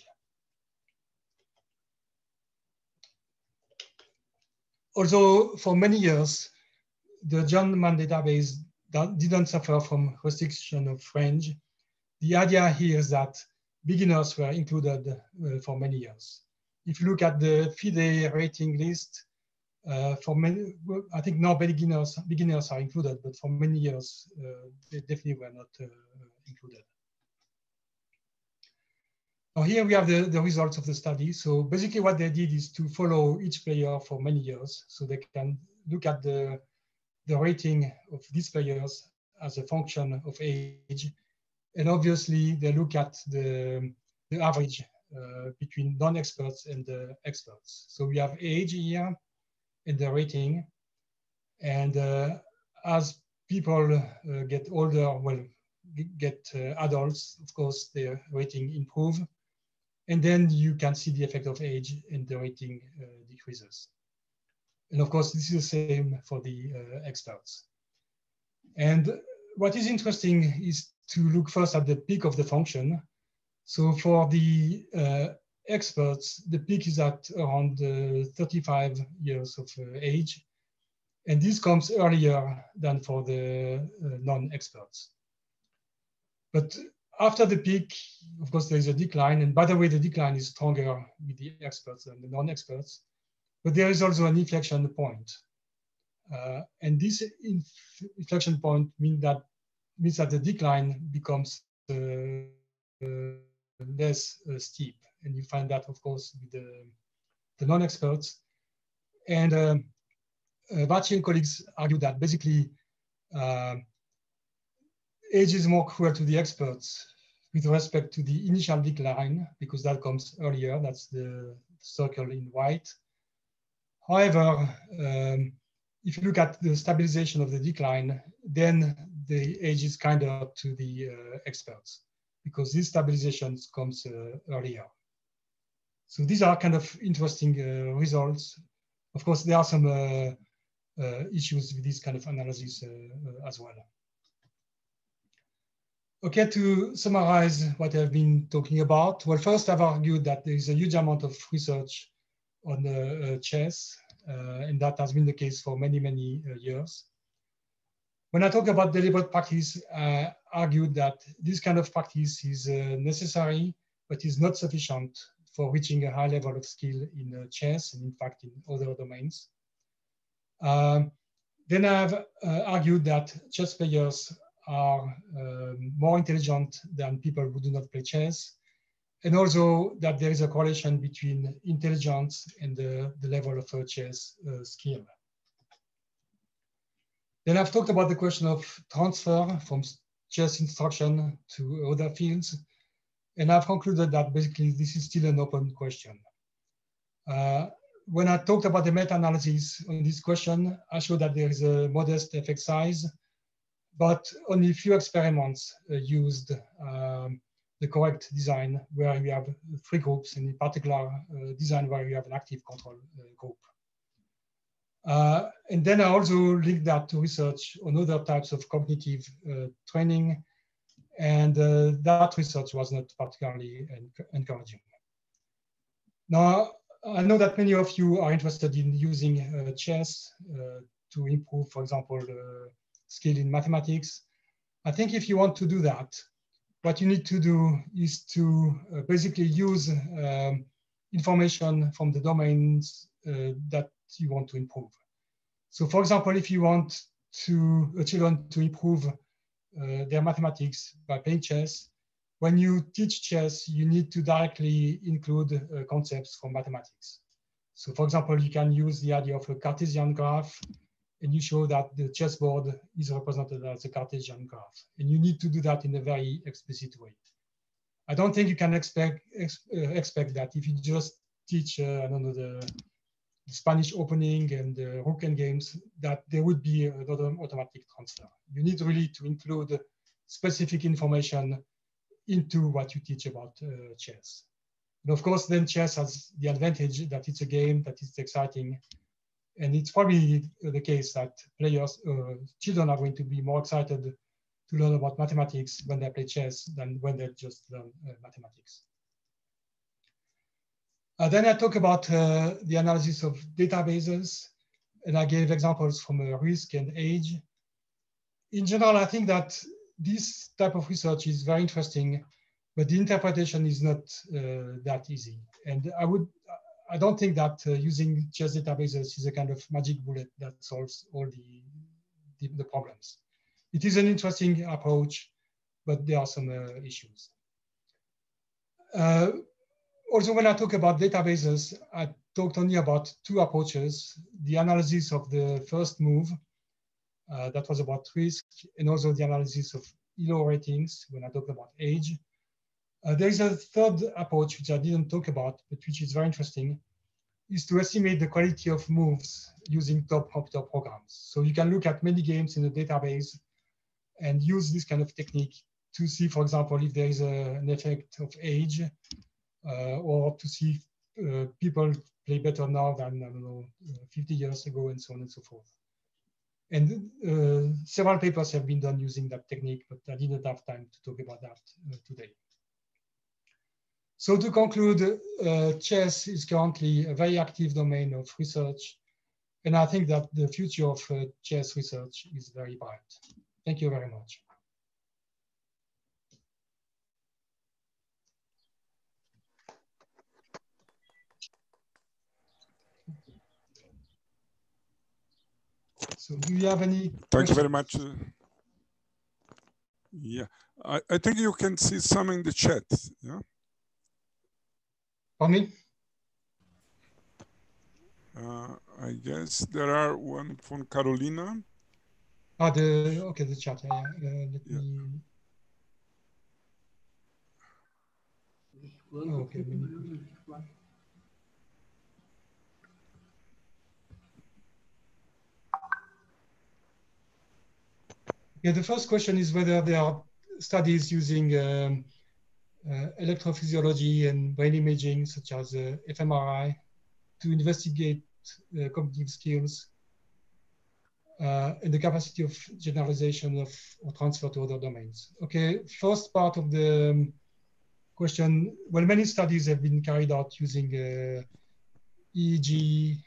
Although for many years, the German database didn't suffer from restriction of range, the idea here is that beginners were included for many years. If you look at the FIDE rating list, for many, I think now beginners are included, but for many years, they definitely were not included. Now here we have the results of the study. So basically what they did is to follow each player for many years. So they can look at the rating of these players as a function of age. And obviously they look at the average between non-experts and the experts. So we have age here and the rating. And as people get older, well, get adults, of course, their rating improve. And then you can see the effect of age and the rating decreases. And of course, this is the same for the experts. And what is interesting is to look first at the peak of the function. So for the experts, the peak is at around 35 years of age. And this comes earlier than for the non-experts. But after the peak, of course, there is a decline. And by the way, the decline is stronger with the experts than the non-experts. But there is also an inflection point. And this inflection point means that the decline becomes less steep. And you find that, of course, with the non-experts. And Vacchi and colleagues argue that basically age is more cruel to the experts with respect to the initial decline, because that comes earlier. That's the circle in white. However, if you look at the stabilization of the decline, then the age is kind of to the experts, because this stabilization comes earlier. So these are kind of interesting results. Of course, there are some issues with this kind of analysis as well. Okay, to summarize what I've been talking about. Well, first I've argued that there is a huge amount of research on chess, and that has been the case for many, many years. When I talk about deliberate practice, I argued that this kind of practice is necessary, but is not sufficient for reaching a high level of skill in chess, and in fact in other domains. Then I've argued that chess players are more intelligent than people who do not play chess, and also that there is a correlation between intelligence and the level of chess skill. Then I've talked about the question of transfer from chess instruction to other fields, and I've concluded that basically this is still an open question. When I talked about the meta-analysis on this question, I showed that there is a modest effect size, but only a few experiments used the correct design where you have 3 groups, and in particular design where you have an active control group. And then I also linked that to research on other types of cognitive training, and that research was not particularly encouraging. Now, I know that many of you are interested in using chess to improve, for example, skill in mathematics. I think if you want to do that, what you need to do is to basically use information from the domains that you want to improve. So for example, if you want children to improve their mathematics by playing chess, when you teach chess, you need to directly include concepts from mathematics. So for example, you can use the idea of a Cartesian graph, and you show that the chessboard is represented as a Cartesian graph. And you need to do that in a very explicit way. I don't think you can expect that if you just teach, I don't know, the Spanish opening and the rook endgames, that there would be another automatic transfer. You need really to include specific information into what you teach about chess. And of course, then chess has the advantage that it's a game, that it's exciting. And it's probably the case that children are going to be more excited to learn about mathematics when they play chess than when they just learn mathematics. Then I talk about the analysis of databases, and I gave examples from risk and age. In general, I think that this type of research is very interesting, but the interpretation is not that easy. And I don't think that using chess databases is a kind of magic bullet that solves all the problems. It is an interesting approach, but there are some issues. Also, when I talk about databases, I talked only about two approaches: the analysis of the first move, that was about risk, and also the analysis of ELO ratings when I talked about age. There is a third approach, which I didn't talk about, but which is very interesting, is to estimate the quality of moves using top computer programs. So you can look at many games in the database and use this kind of technique to see, for example, if there is an effect of age, or to see people play better now than, I don't know, 50 years ago, and so on and so forth. And several papers have been done using that technique, but I didn't have time to talk about that today. So to conclude, chess is currently a very active domain of research, and I think that the future of chess research is very bright. Thank you very much. So do you have any questions? Thank you very much. Yeah, I think you can see some in the chat. Yeah. For me? I guess there are one from Carolina. Okay, the chat. Yeah. Let me. Oh, okay. Yeah, the first question is whether there are studies using electrophysiology and brain imaging, such as fMRI, to investigate cognitive skills and the capacity of generalization of or transfer to other domains. Okay, first part of the question, well, many studies have been carried out using EEG,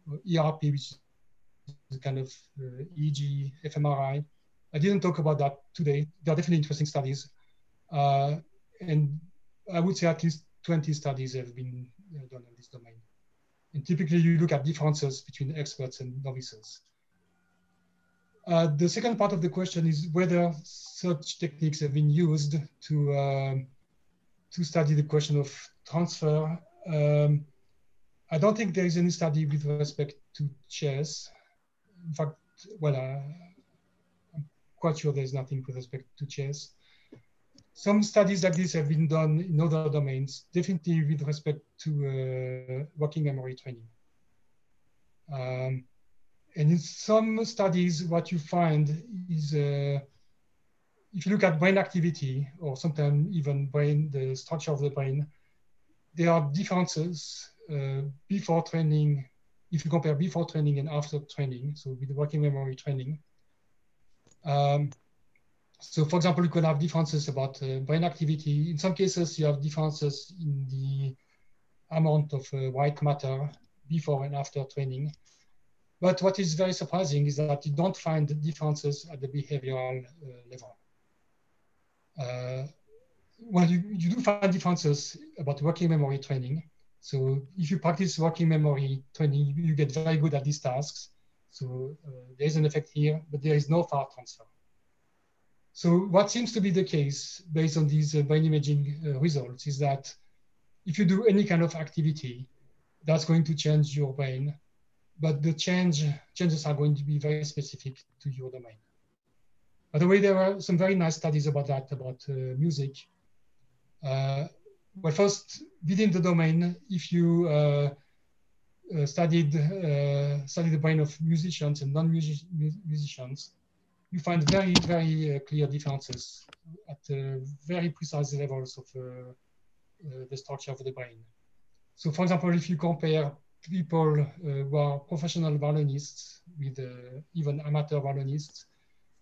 or ERP, which is a kind of EEG, fMRI. I didn't talk about that today. There are definitely interesting studies. And I would say at least 20 studies have been done in this domain. And typically you look at differences between experts and novices. The second part of the question is whether such techniques have been used to study the question of transfer. I don't think there is any study with respect to chess. In fact, well, I'm quite sure there's nothing with respect to chess. Some studies like this have been done in other domains, definitely with respect to working memory training. And in some studies, what you find is if you look at brain activity, or sometimes even the structure of the brain, there are differences before training, if you compare before training and after training, so with working memory training. So for example, you can have differences about brain activity. In some cases, you have differences in the amount of white matter before and after training. But what is very surprising is that you don't find differences at the behavioral level. Well, you do find differences about working memory training. So if you practice working memory training, you get very good at these tasks. So there is an effect here, but there is no far transfer. So what seems to be the case based on these brain imaging results is that if you do any kind of activity, that's going to change your brain, but the changes are going to be very specific to your domain. By the way, there are some very nice studies about that, about music. Well, first, within the domain, if you study the brain of musicians and non-musicians, you find very, very clear differences at very precise levels of the structure of the brain. So for example, if you compare people who are professional violinists with even amateur violinists,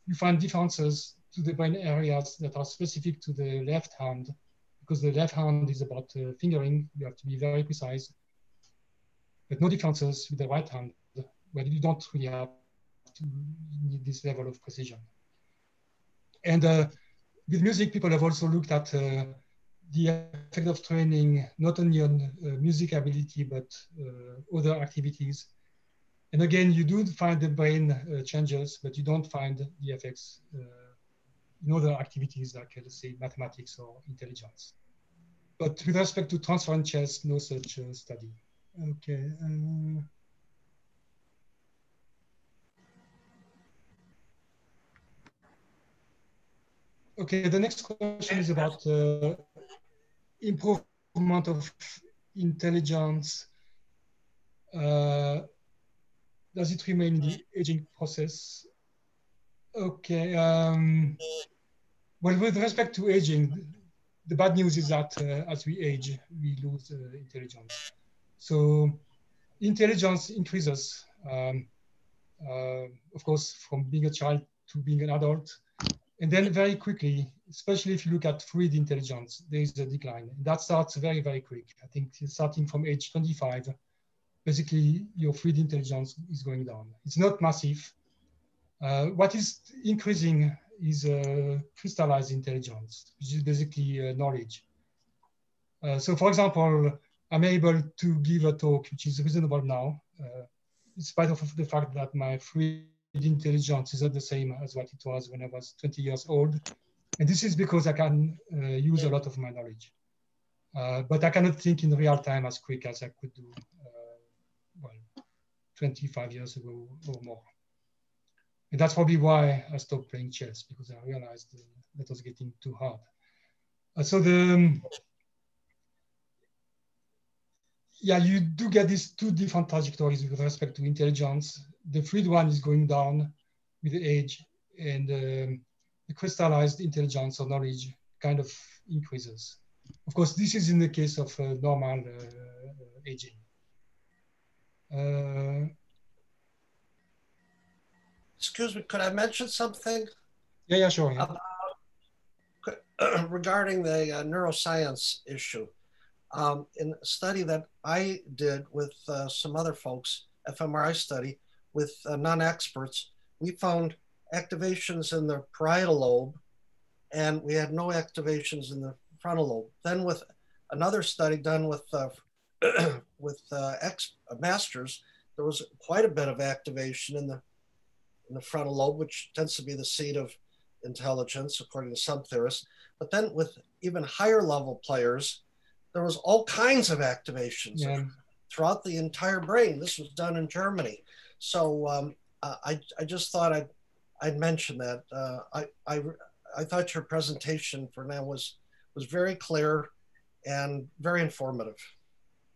you find differences to the brain areas that are specific to the left hand, because the left hand is about fingering. You have to be very precise, but no differences with the right hand, where you don't really have to need this level of precision. And with music, people have also looked at the effect of training, not only on music ability, but other activities. And again, you do find the brain changes, but you don't find the effects in other activities like, let's say, mathematics or intelligence. But with respect to transfer in chess, no such study. Okay. Okay, the next question is about improvement of intelligence. Does it remain in the aging process? Okay. Well, with respect to aging, the bad news is that as we age, we lose intelligence. So intelligence increases, of course, from being a child to being an adult. And then very quickly, especially if you look at fluid intelligence, there is a decline. That starts very, very quick. I think starting from age 25, basically your fluid intelligence is going down. It's not massive. What is increasing is crystallized intelligence, which is basically knowledge. So for example, I'm able to give a talk, which is reasonable now, in spite of the fact that my fluid intelligence is not the same as what it was when I was 20 years old. And this is because I can use a lot of my knowledge. But I cannot think in real time as quick as I could do, well, 25 years ago or more. And that's probably why I stopped playing chess, because I realized that was getting too hard. So yeah, you do get these two different trajectories with respect to intelligence. The fluid one is going down with the age, and the crystallized intelligence or knowledge kind of increases. Of course, this is in the case of normal aging. Excuse me, could I mention something? Yeah, sure. Yeah. Regarding the neuroscience issue. In a study that I did with some other folks, fMRI study with non-experts, we found activations in the parietal lobe, and we had no activations in the frontal lobe. Then with another study done with masters, there was quite a bit of activation in the frontal lobe, which tends to be the seat of intelligence, according to some theorists. But then with even higher level players, there was all kinds of activations throughout the entire brain. This was done in Germany. So I just thought I'd mention that. I thought your presentation for now was very clear and very informative.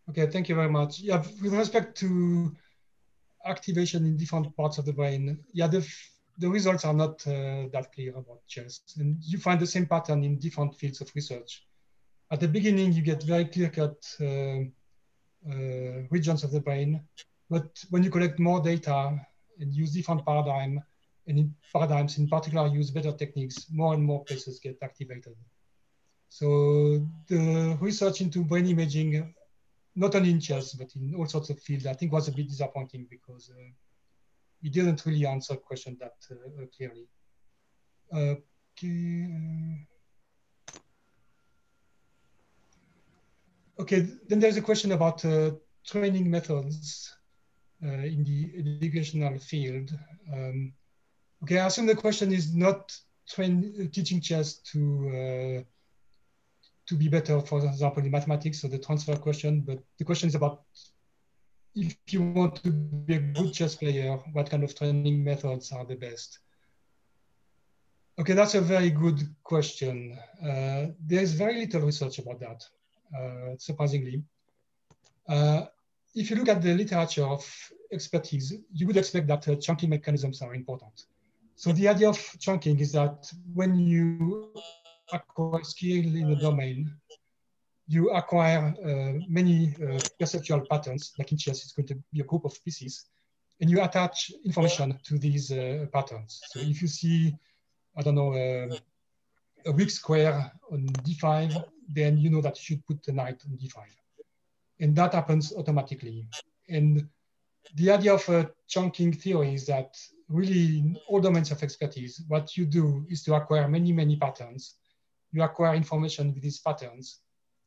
Okay, thank you very much. Yeah, with respect to activation in different parts of the brain, yeah, the results are not that clear about chess. And you find the same pattern in different fields of research. At the beginning, you get very clear-cut regions of the brain. But when you collect more data and use different paradigms, and in paradigms in particular use better techniques, more and more places get activated. So the research into brain imaging, not only in chess, but in all sorts of fields, I think was a bit disappointing because it didn't really answer the question that clearly. Okay, then there's a question about training methods in the educational field. Okay, I assume the question is not teaching chess to be better, for example, in mathematics, so the transfer question, but the question is about if you want to be a good chess player, what kind of training methods are the best? Okay, that's a very good question. There's very little research about that, surprisingly. If you look at the literature of expertise, you would expect that chunking mechanisms are important. So the idea of chunking is that when you acquire skill in a domain, you acquire many perceptual patterns, like in chess, it's going to be a group of pieces, and you attach information to these patterns. So if you see I don't know, a weak square on d5, then you know that you should put the knight on d5. And that happens automatically. And the idea of a chunking theory is that really in all domains of expertise, what you do is to acquire many, many patterns. You acquire information with these patterns,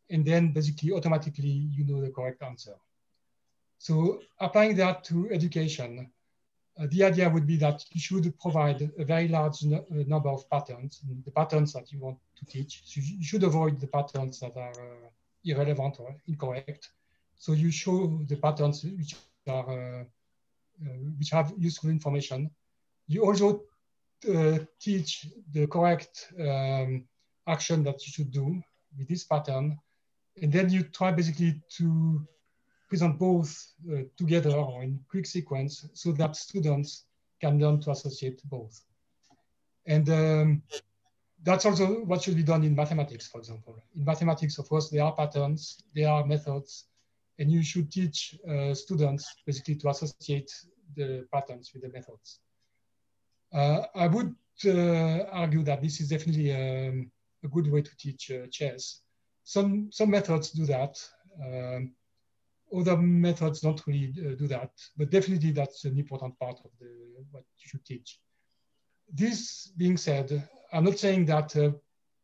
and then basically automatically you know the correct answer. So applying that to education, the idea would be that you should provide a very large number of patterns, the patterns that you want to teach. So you should avoid the patterns that are irrelevant or incorrect. So you show the patterns which have useful information. You also teach the correct action that you should do with this pattern. And then you try basically to present both together or in quick sequence so that students can learn to associate both. And that's also what should be done in mathematics, for example. In mathematics, of course, there are patterns, there are methods, and you should teach students basically to associate the patterns with the methods. I would argue that this is definitely a good way to teach chess. Some methods do that. Other methods don't really do that, but definitely that's an important part of what you should teach. This being said, I'm not saying that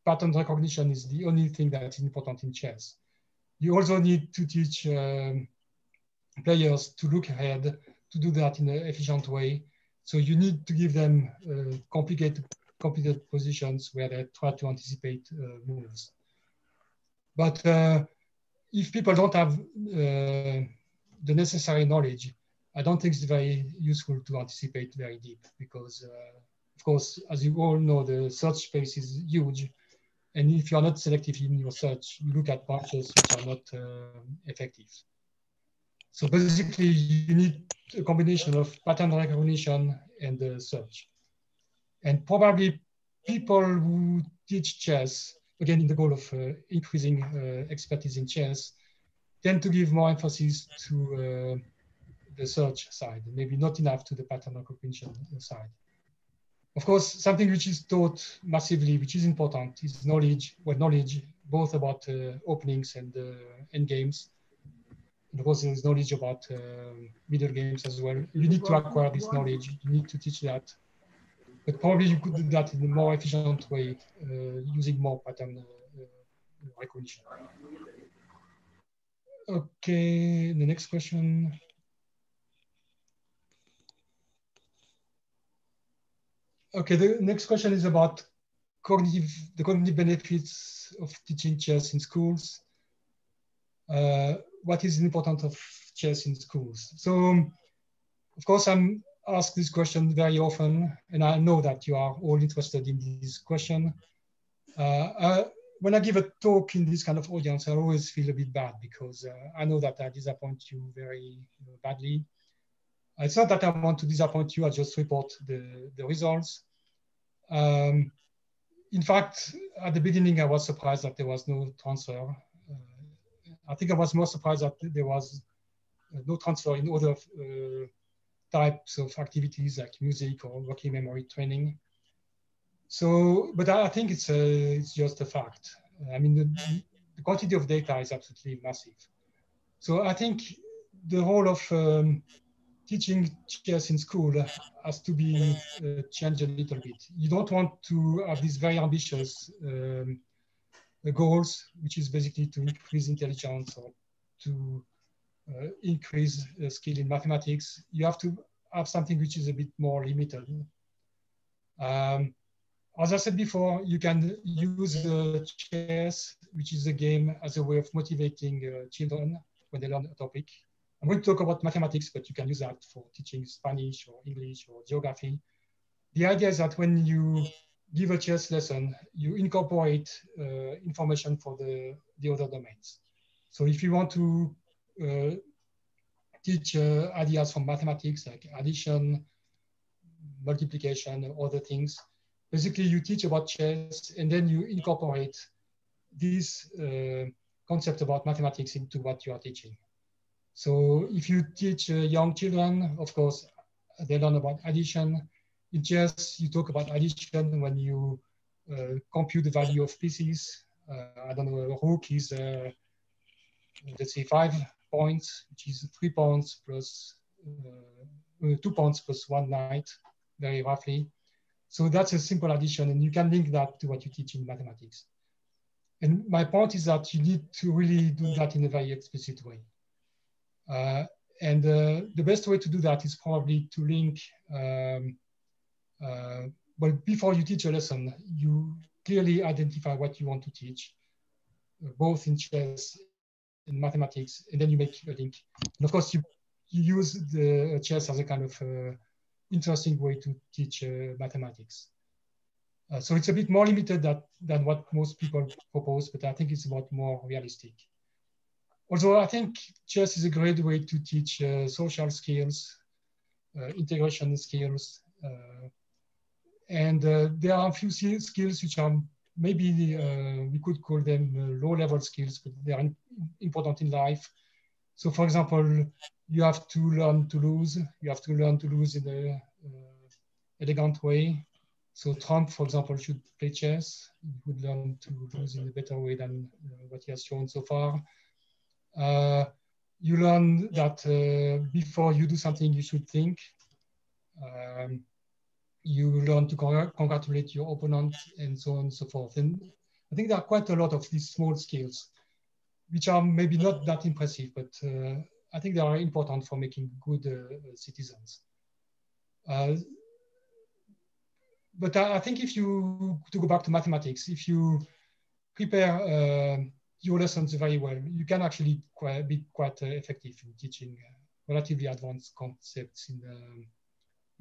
pattern recognition is the only thing that is important in chess. You also need to teach players to look ahead, to do that in an efficient way. So you need to give them complicated positions where they try to anticipate moves. But if people don't have the necessary knowledge, I don't think it's very useful to anticipate very deep because, of course, as you all know, the search space is huge. And if you're not selective in your search, you look at branches which are not effective. So basically, you need a combination of pattern recognition and search. And probably people who teach chess, again, in the goal of increasing expertise in chess, tend to give more emphasis to the search side, maybe not enough to the pattern recognition side. Of course, something which is taught massively, which is important, is knowledge, both about openings and endgames. And of course, there's knowledge about middle games as well. You need to acquire this knowledge. You need to teach that. But probably you could do that in a more efficient way, using more pattern recognition. Okay, the next question. Okay, the next question is about the cognitive benefits of teaching chess in schools. What is the importance of chess in schools? So, of course, I'm asked this question very often, and I know that you are all interested in this question. When I give a talk in this kind of audience, I always feel a bit bad because I know that I disappoint you very badly. It's not that I want to disappoint you, I just report the results. In fact, at the beginning, I was surprised that there was no transfer. I think I was more surprised that there was no transfer in other types of activities like music or working memory training. So, but I think it's just a fact. I mean, the quantity of data is absolutely massive. So I think the role of teaching chess in school has to be changed a little bit. You don't want to have these very ambitious goals, which is basically to increase intelligence or to increase skill in mathematics. You have to have something which is a bit more limited. As I said before, you can use chess, which is a game, as a way of motivating children when they learn a topic. I'm going to talk about mathematics, but you can use that for teaching Spanish or English or geography. The idea is that when you give a chess lesson, you incorporate information for the other domains. So if you want to teach ideas from mathematics like addition, multiplication, and other things, basically you teach about chess and then you incorporate this concept about mathematics into what you are teaching. So if you teach young children, of course, they learn about addition. in chess, you talk about addition when you compute the value of pieces. I don't know, a rook is, let's say 5 points, which is 3 pawns plus 2 pawns plus 1 knight, very roughly. So that's a simple addition, and you can link that to what you teach in mathematics. And my point is that you need to really do that in a very explicit way. And the best way to do that is probably to link, well, before you teach a lesson, you clearly identify what you want to teach, both in chess and mathematics, and then you make a link. And of course, you use the chess as a kind of interesting way to teach mathematics. So it's a bit more limited than what most people propose, but I think it's about more realistic. Although I think chess is a great way to teach social skills, integration skills, and there are a few skills which are maybe we could call them low-level skills, but they are important in life. So for example, you have to learn to lose. You have to learn to lose in an elegant way. So Trump, for example, should play chess. He would learn to lose in a better way than what he has shown so far. You learn that before you do something, you should think. You learn to congratulate your opponent and so on and so forth. And I think there are quite a lot of these small skills, which are maybe not that impressive, but I think they are important for making good citizens. But I think if you, to go back to mathematics, if you prepare your lessons very well, you can actually be quite effective in teaching relatively advanced concepts in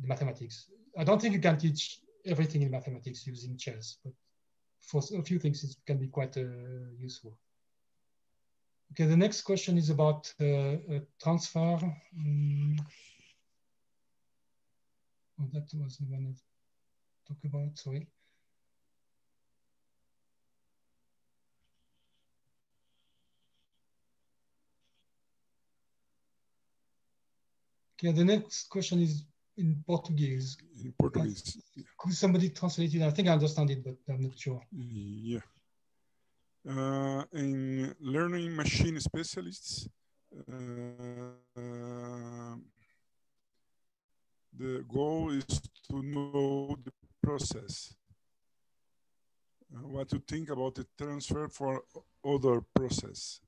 mathematics. I don't think you can teach everything in mathematics using chess, but for a few things it can be quite useful. Okay, the next question is about transfer. Oh, that was the one I talked about, sorry. Okay, the next question is in Portuguese. In Portuguese. Could somebody translate it? I think I understand it, but I'm not sure. Yeah. In learning machine specialists, the goal is to know the process. What to think about the transfer for other process.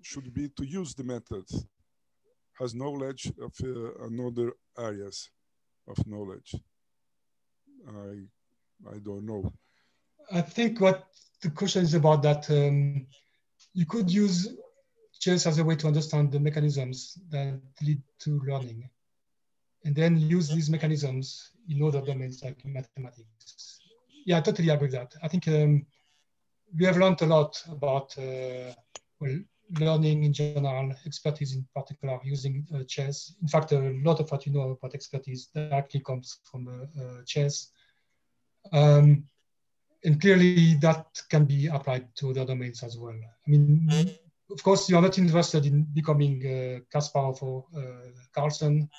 Should be to use the method, has knowledge of another areas of knowledge. I don't know. I think what the question is about that you could use chess as a way to understand the mechanisms that lead to learning, and then use these mechanisms in other domains like mathematics. Yeah, I totally agree with that. I think we have learned a lot about well, learning in general, expertise in particular, using chess. In fact, a lot of what you know about expertise directly comes from chess. And clearly that can be applied to other domains as well. I mean, of course, you're not interested in becoming Kasparov or Carlsen.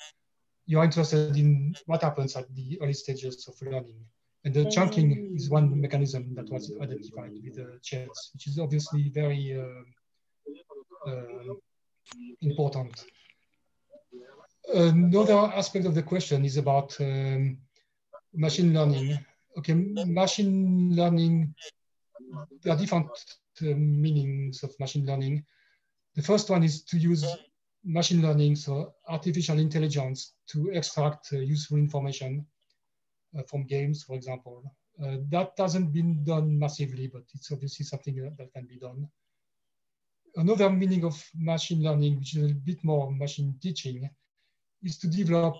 You're interested in what happens at the early stages of learning. And the chunking is one mechanism that was identified with chess, which is obviously very important. Another aspect of the question is about machine learning. Okay, machine learning, there are different meanings of machine learning. The first one is to use machine learning, so artificial intelligence, to extract useful information from games, for example. That hasn't been done massively, but it's obviously something that can be done. Another meaning of machine learning, which is a bit more machine teaching, is to develop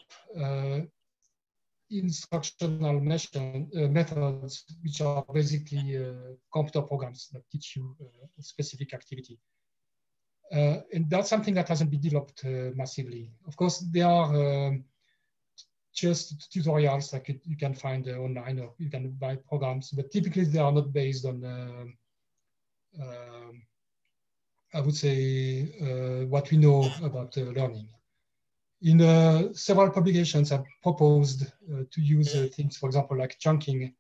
instructional methods, which are basically computer programs that teach you a specific activity. And that's something that hasn't been developed massively. Of course, there are just tutorials like you can find online, or you can buy programs, but typically they are not based on, I would say, what we know about learning. In several publications have proposed to use things, for example, like chunking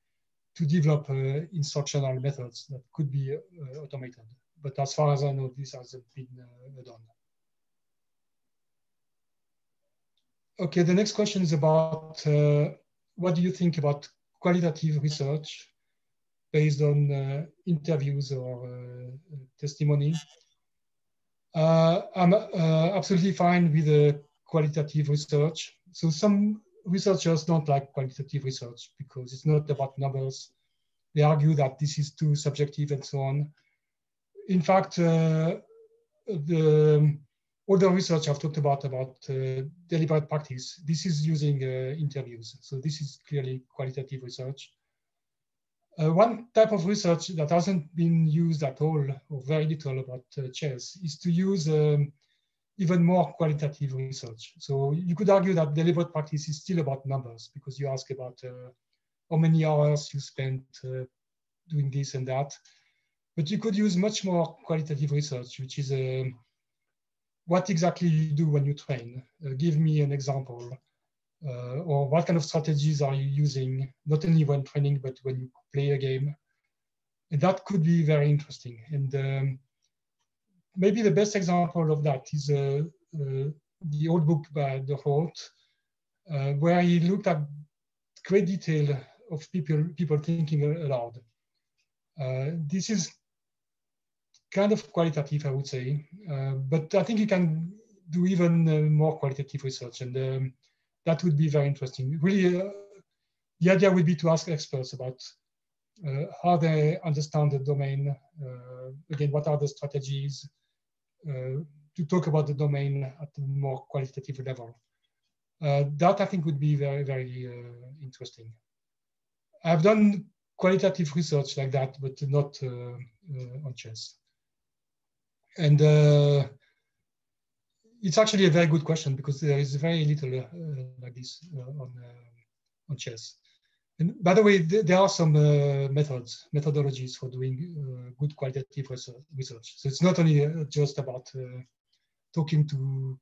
to develop instructional methods that could be automated. But as far as I know, this hasn't been done. Okay, the next question is about what do you think about qualitative research based on interviews or testimony? I'm absolutely fine with qualitative research. So some researchers don't like qualitative research because it's not about numbers. They argue that this is too subjective and so on. In fact, all the research I've talked about deliberate practice, this is using interviews. So this is clearly qualitative research. One type of research that hasn't been used at all or very little about chess is to use even more qualitative research. So you could argue that deliberate practice is still about numbers because you ask about how many hours you spent doing this and that. But you could use much more qualitative research, which is what exactly you do when you train. Give me an example. Or what kind of strategies are you using, not only when training, but when you play a game? And that could be very interesting. And maybe the best example of that is the old book by De Groot, where he looked at great detail of people thinking aloud. This is kind of qualitative, I would say, but I think you can do even more qualitative research, and that would be very interesting. Really, the idea would be to ask experts about how they understand the domain. Again, what are the strategies? To talk about the domain at a more qualitative level. That I think would be very, very interesting. I've done qualitative research like that, but not on chess. And it's actually a very good question because there is very little like this on chess. And by the way, there are some methodologies for doing good qualitative research. So it's not only just about talking to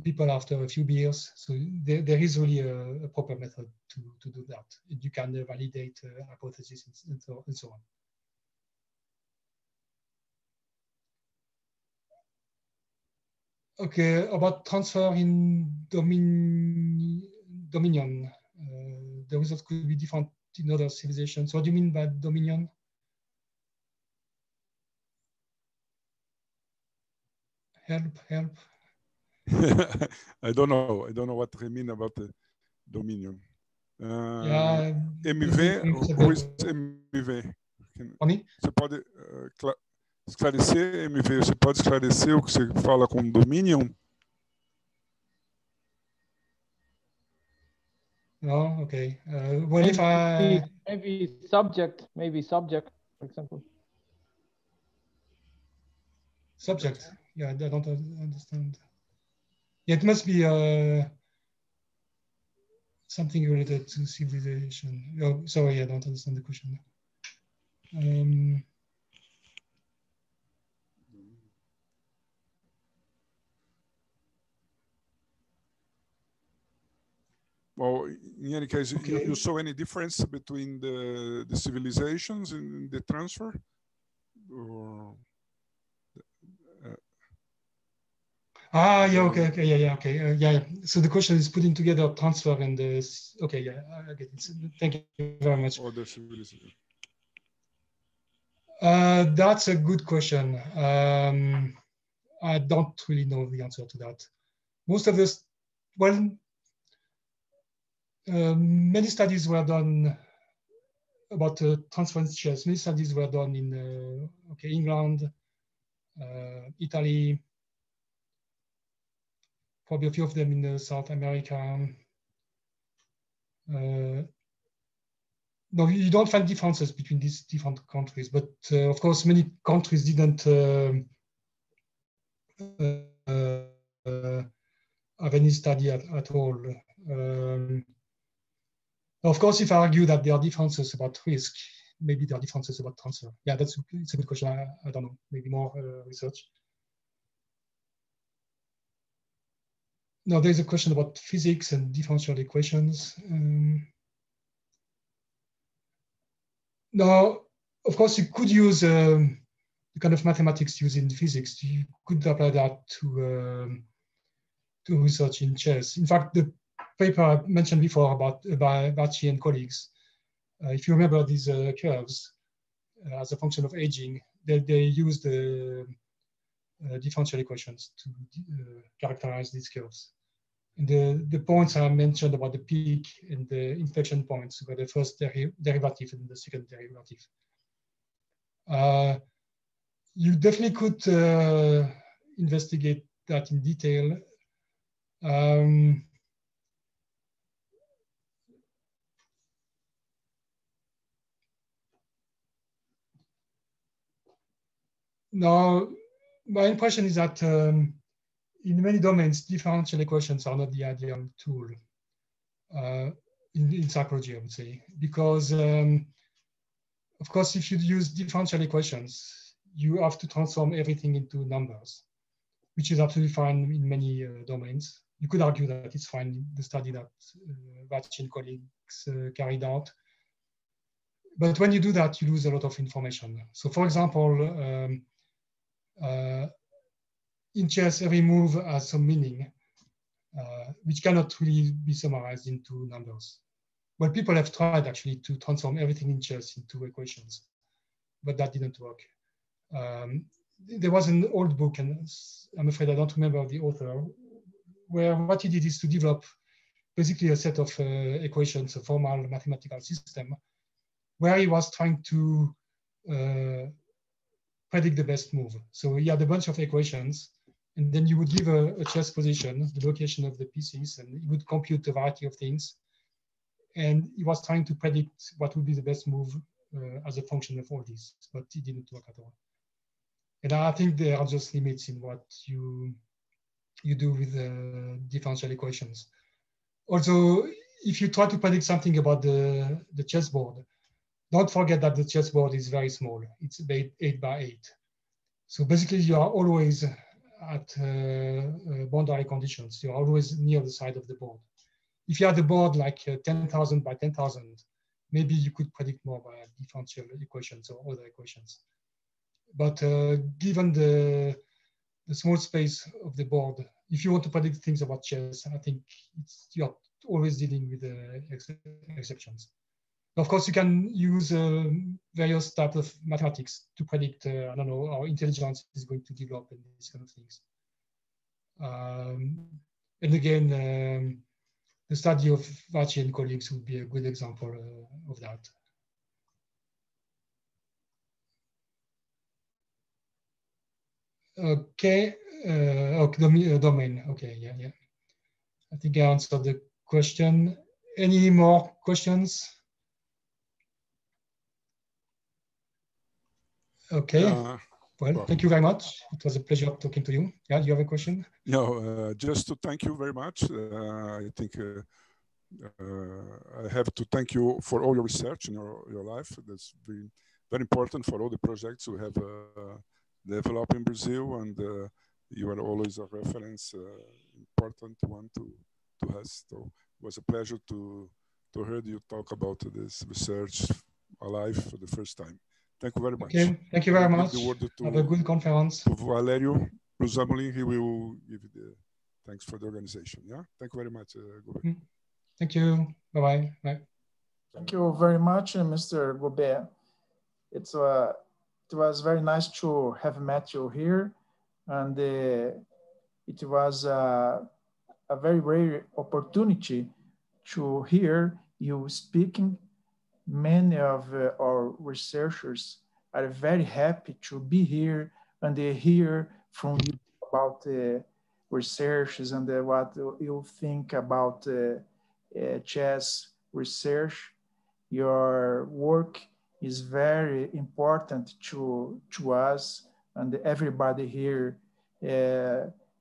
people after a few beers. So there is really a proper method to do that. And you can validate hypotheses and so on. Okay, about transfer in Dominion, the results could be different in other civilizations. What do you mean by Dominion? Help. I don't know what they mean about the Dominion. Yeah, MV, who is MV? Você pode esclarecer, MV? Você pode esclarecer o que você fala com Dominion? No, okay. Well, if I maybe subject, for example. Subject. Yeah, I don't understand. Yeah, it must be something related to civilization. Oh, sorry, I don't understand the question. Well, in any case, okay. you saw any difference between the civilizations in the transfer? Or, yeah, okay, yeah, okay, yeah. So the question is putting together transfer and okay, yeah, I get it. Thank you very much. Other civilization. That's a good question. I don't really know the answer to that. Most of this, well, many studies were done about transference chess. Many studies were done in England, Italy, probably a few of them in South America. No, you don't find differences between these different countries, but of course, many countries didn't have any study at all. Of course, if I argue that there are differences about risk, maybe there are differences about transfer. Yeah, it's a good question. I don't know, maybe more research. now there's a question about physics and differential equations. Now, of course, you could use the kind of mathematics used in physics. You could apply that to research in chess. In fact, the paper I mentioned before about by Bacci and colleagues, if you remember these curves as a function of aging, they use the differential equations to characterize these curves. And the points I mentioned about the peak and the inflection points were the first derivative and the second derivative. You definitely could investigate that in detail. Now, my impression is that in many domains, differential equations are not the ideal tool in psychology, I would say, because of course, if you use differential equations, you have to transform everything into numbers, which is absolutely fine in many domains. You could argue that it's fine in the study that Bacci and colleagues carried out. But when you do that, you lose a lot of information. So for example, in chess, every move has some meaning, which cannot really be summarized into numbers. Well, people have tried actually to transform everything in chess into equations, but that didn't work. There was an old book, and I'm afraid I don't remember the author, where what he did is to develop basically a set of equations, a formal mathematical system, where he was trying to predict the best move. So he had a bunch of equations, and then you would give a chess position, the location of the pieces, and he would compute a variety of things. And he was trying to predict what would be the best move as a function of all these, but it didn't work at all. And I think there are just limits in what you do with differential equations. Also, if you try to predict something about the chessboard, don't forget that the chessboard is very small. It's 8 by 8. So basically, you are always at boundary conditions. You're always near the side of the board. If you had a board like 10,000 by 10,000, maybe you could predict more by differential equations or other equations. But given the small space of the board, if you want to predict things about chess, I think you're always dealing with exceptions. Of course, you can use various types of mathematics to predict, I don't know, how intelligence is going to develop and these kind of things. And again, the study of Bacci and colleagues would be a good example of that. Okay, domain. Okay, yeah. I think I answered the question. Any more questions? Okay. Well, thank you very much. It was a pleasure talking to you. Yeah, you have a question? No, just to thank you very much. I think I have to thank you for all your research in your life. That's been very important for all the projects we have developed in Brazil, and you are always a reference, important one to us. So it was a pleasure to hear you talk about this research alive for the first time. Thank you very much. Okay, thank you very much. Have a good conference. To Valerio Bruzamoli, he will give you the thanks for the organization. Yeah, thank you very much. Thank you. Bye-bye. Bye. Thank you very much, Mr. Gobet. It was very nice to have met you here, and it was a very rare opportunity to hear you speaking. Many of our researchers are very happy to be here and they hear from you about researches and what you think about chess research. Your work is very important to us, and everybody here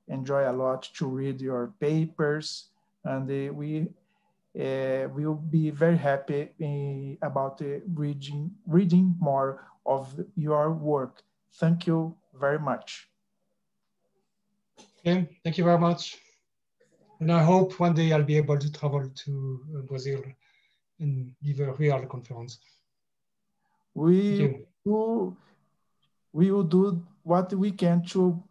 enjoy a lot to read your papers, and we will be very happy about reading more of your work. Thank you very much. Okay, thank you very much. And I hope one day I'll be able to travel to Brazil and give a real conference. We will do what we can to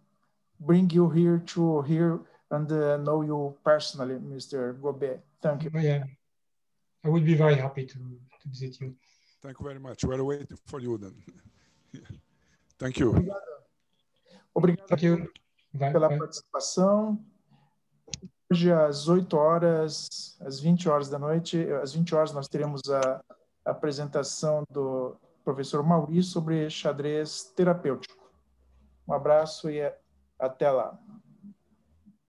bring you here to hear and know you personally, Mr. Gobet. Thank you. Yeah, I would be very happy to visit you. Thank you very much. We're waiting for you then. Thank you. Obrigado Thank you. pela participação. Hoje, às 8 horas, às 20 horas da noite, às 20 horas nós teremos a apresentação do professor Maurício sobre xadrez terapêutico. Um abraço e até lá.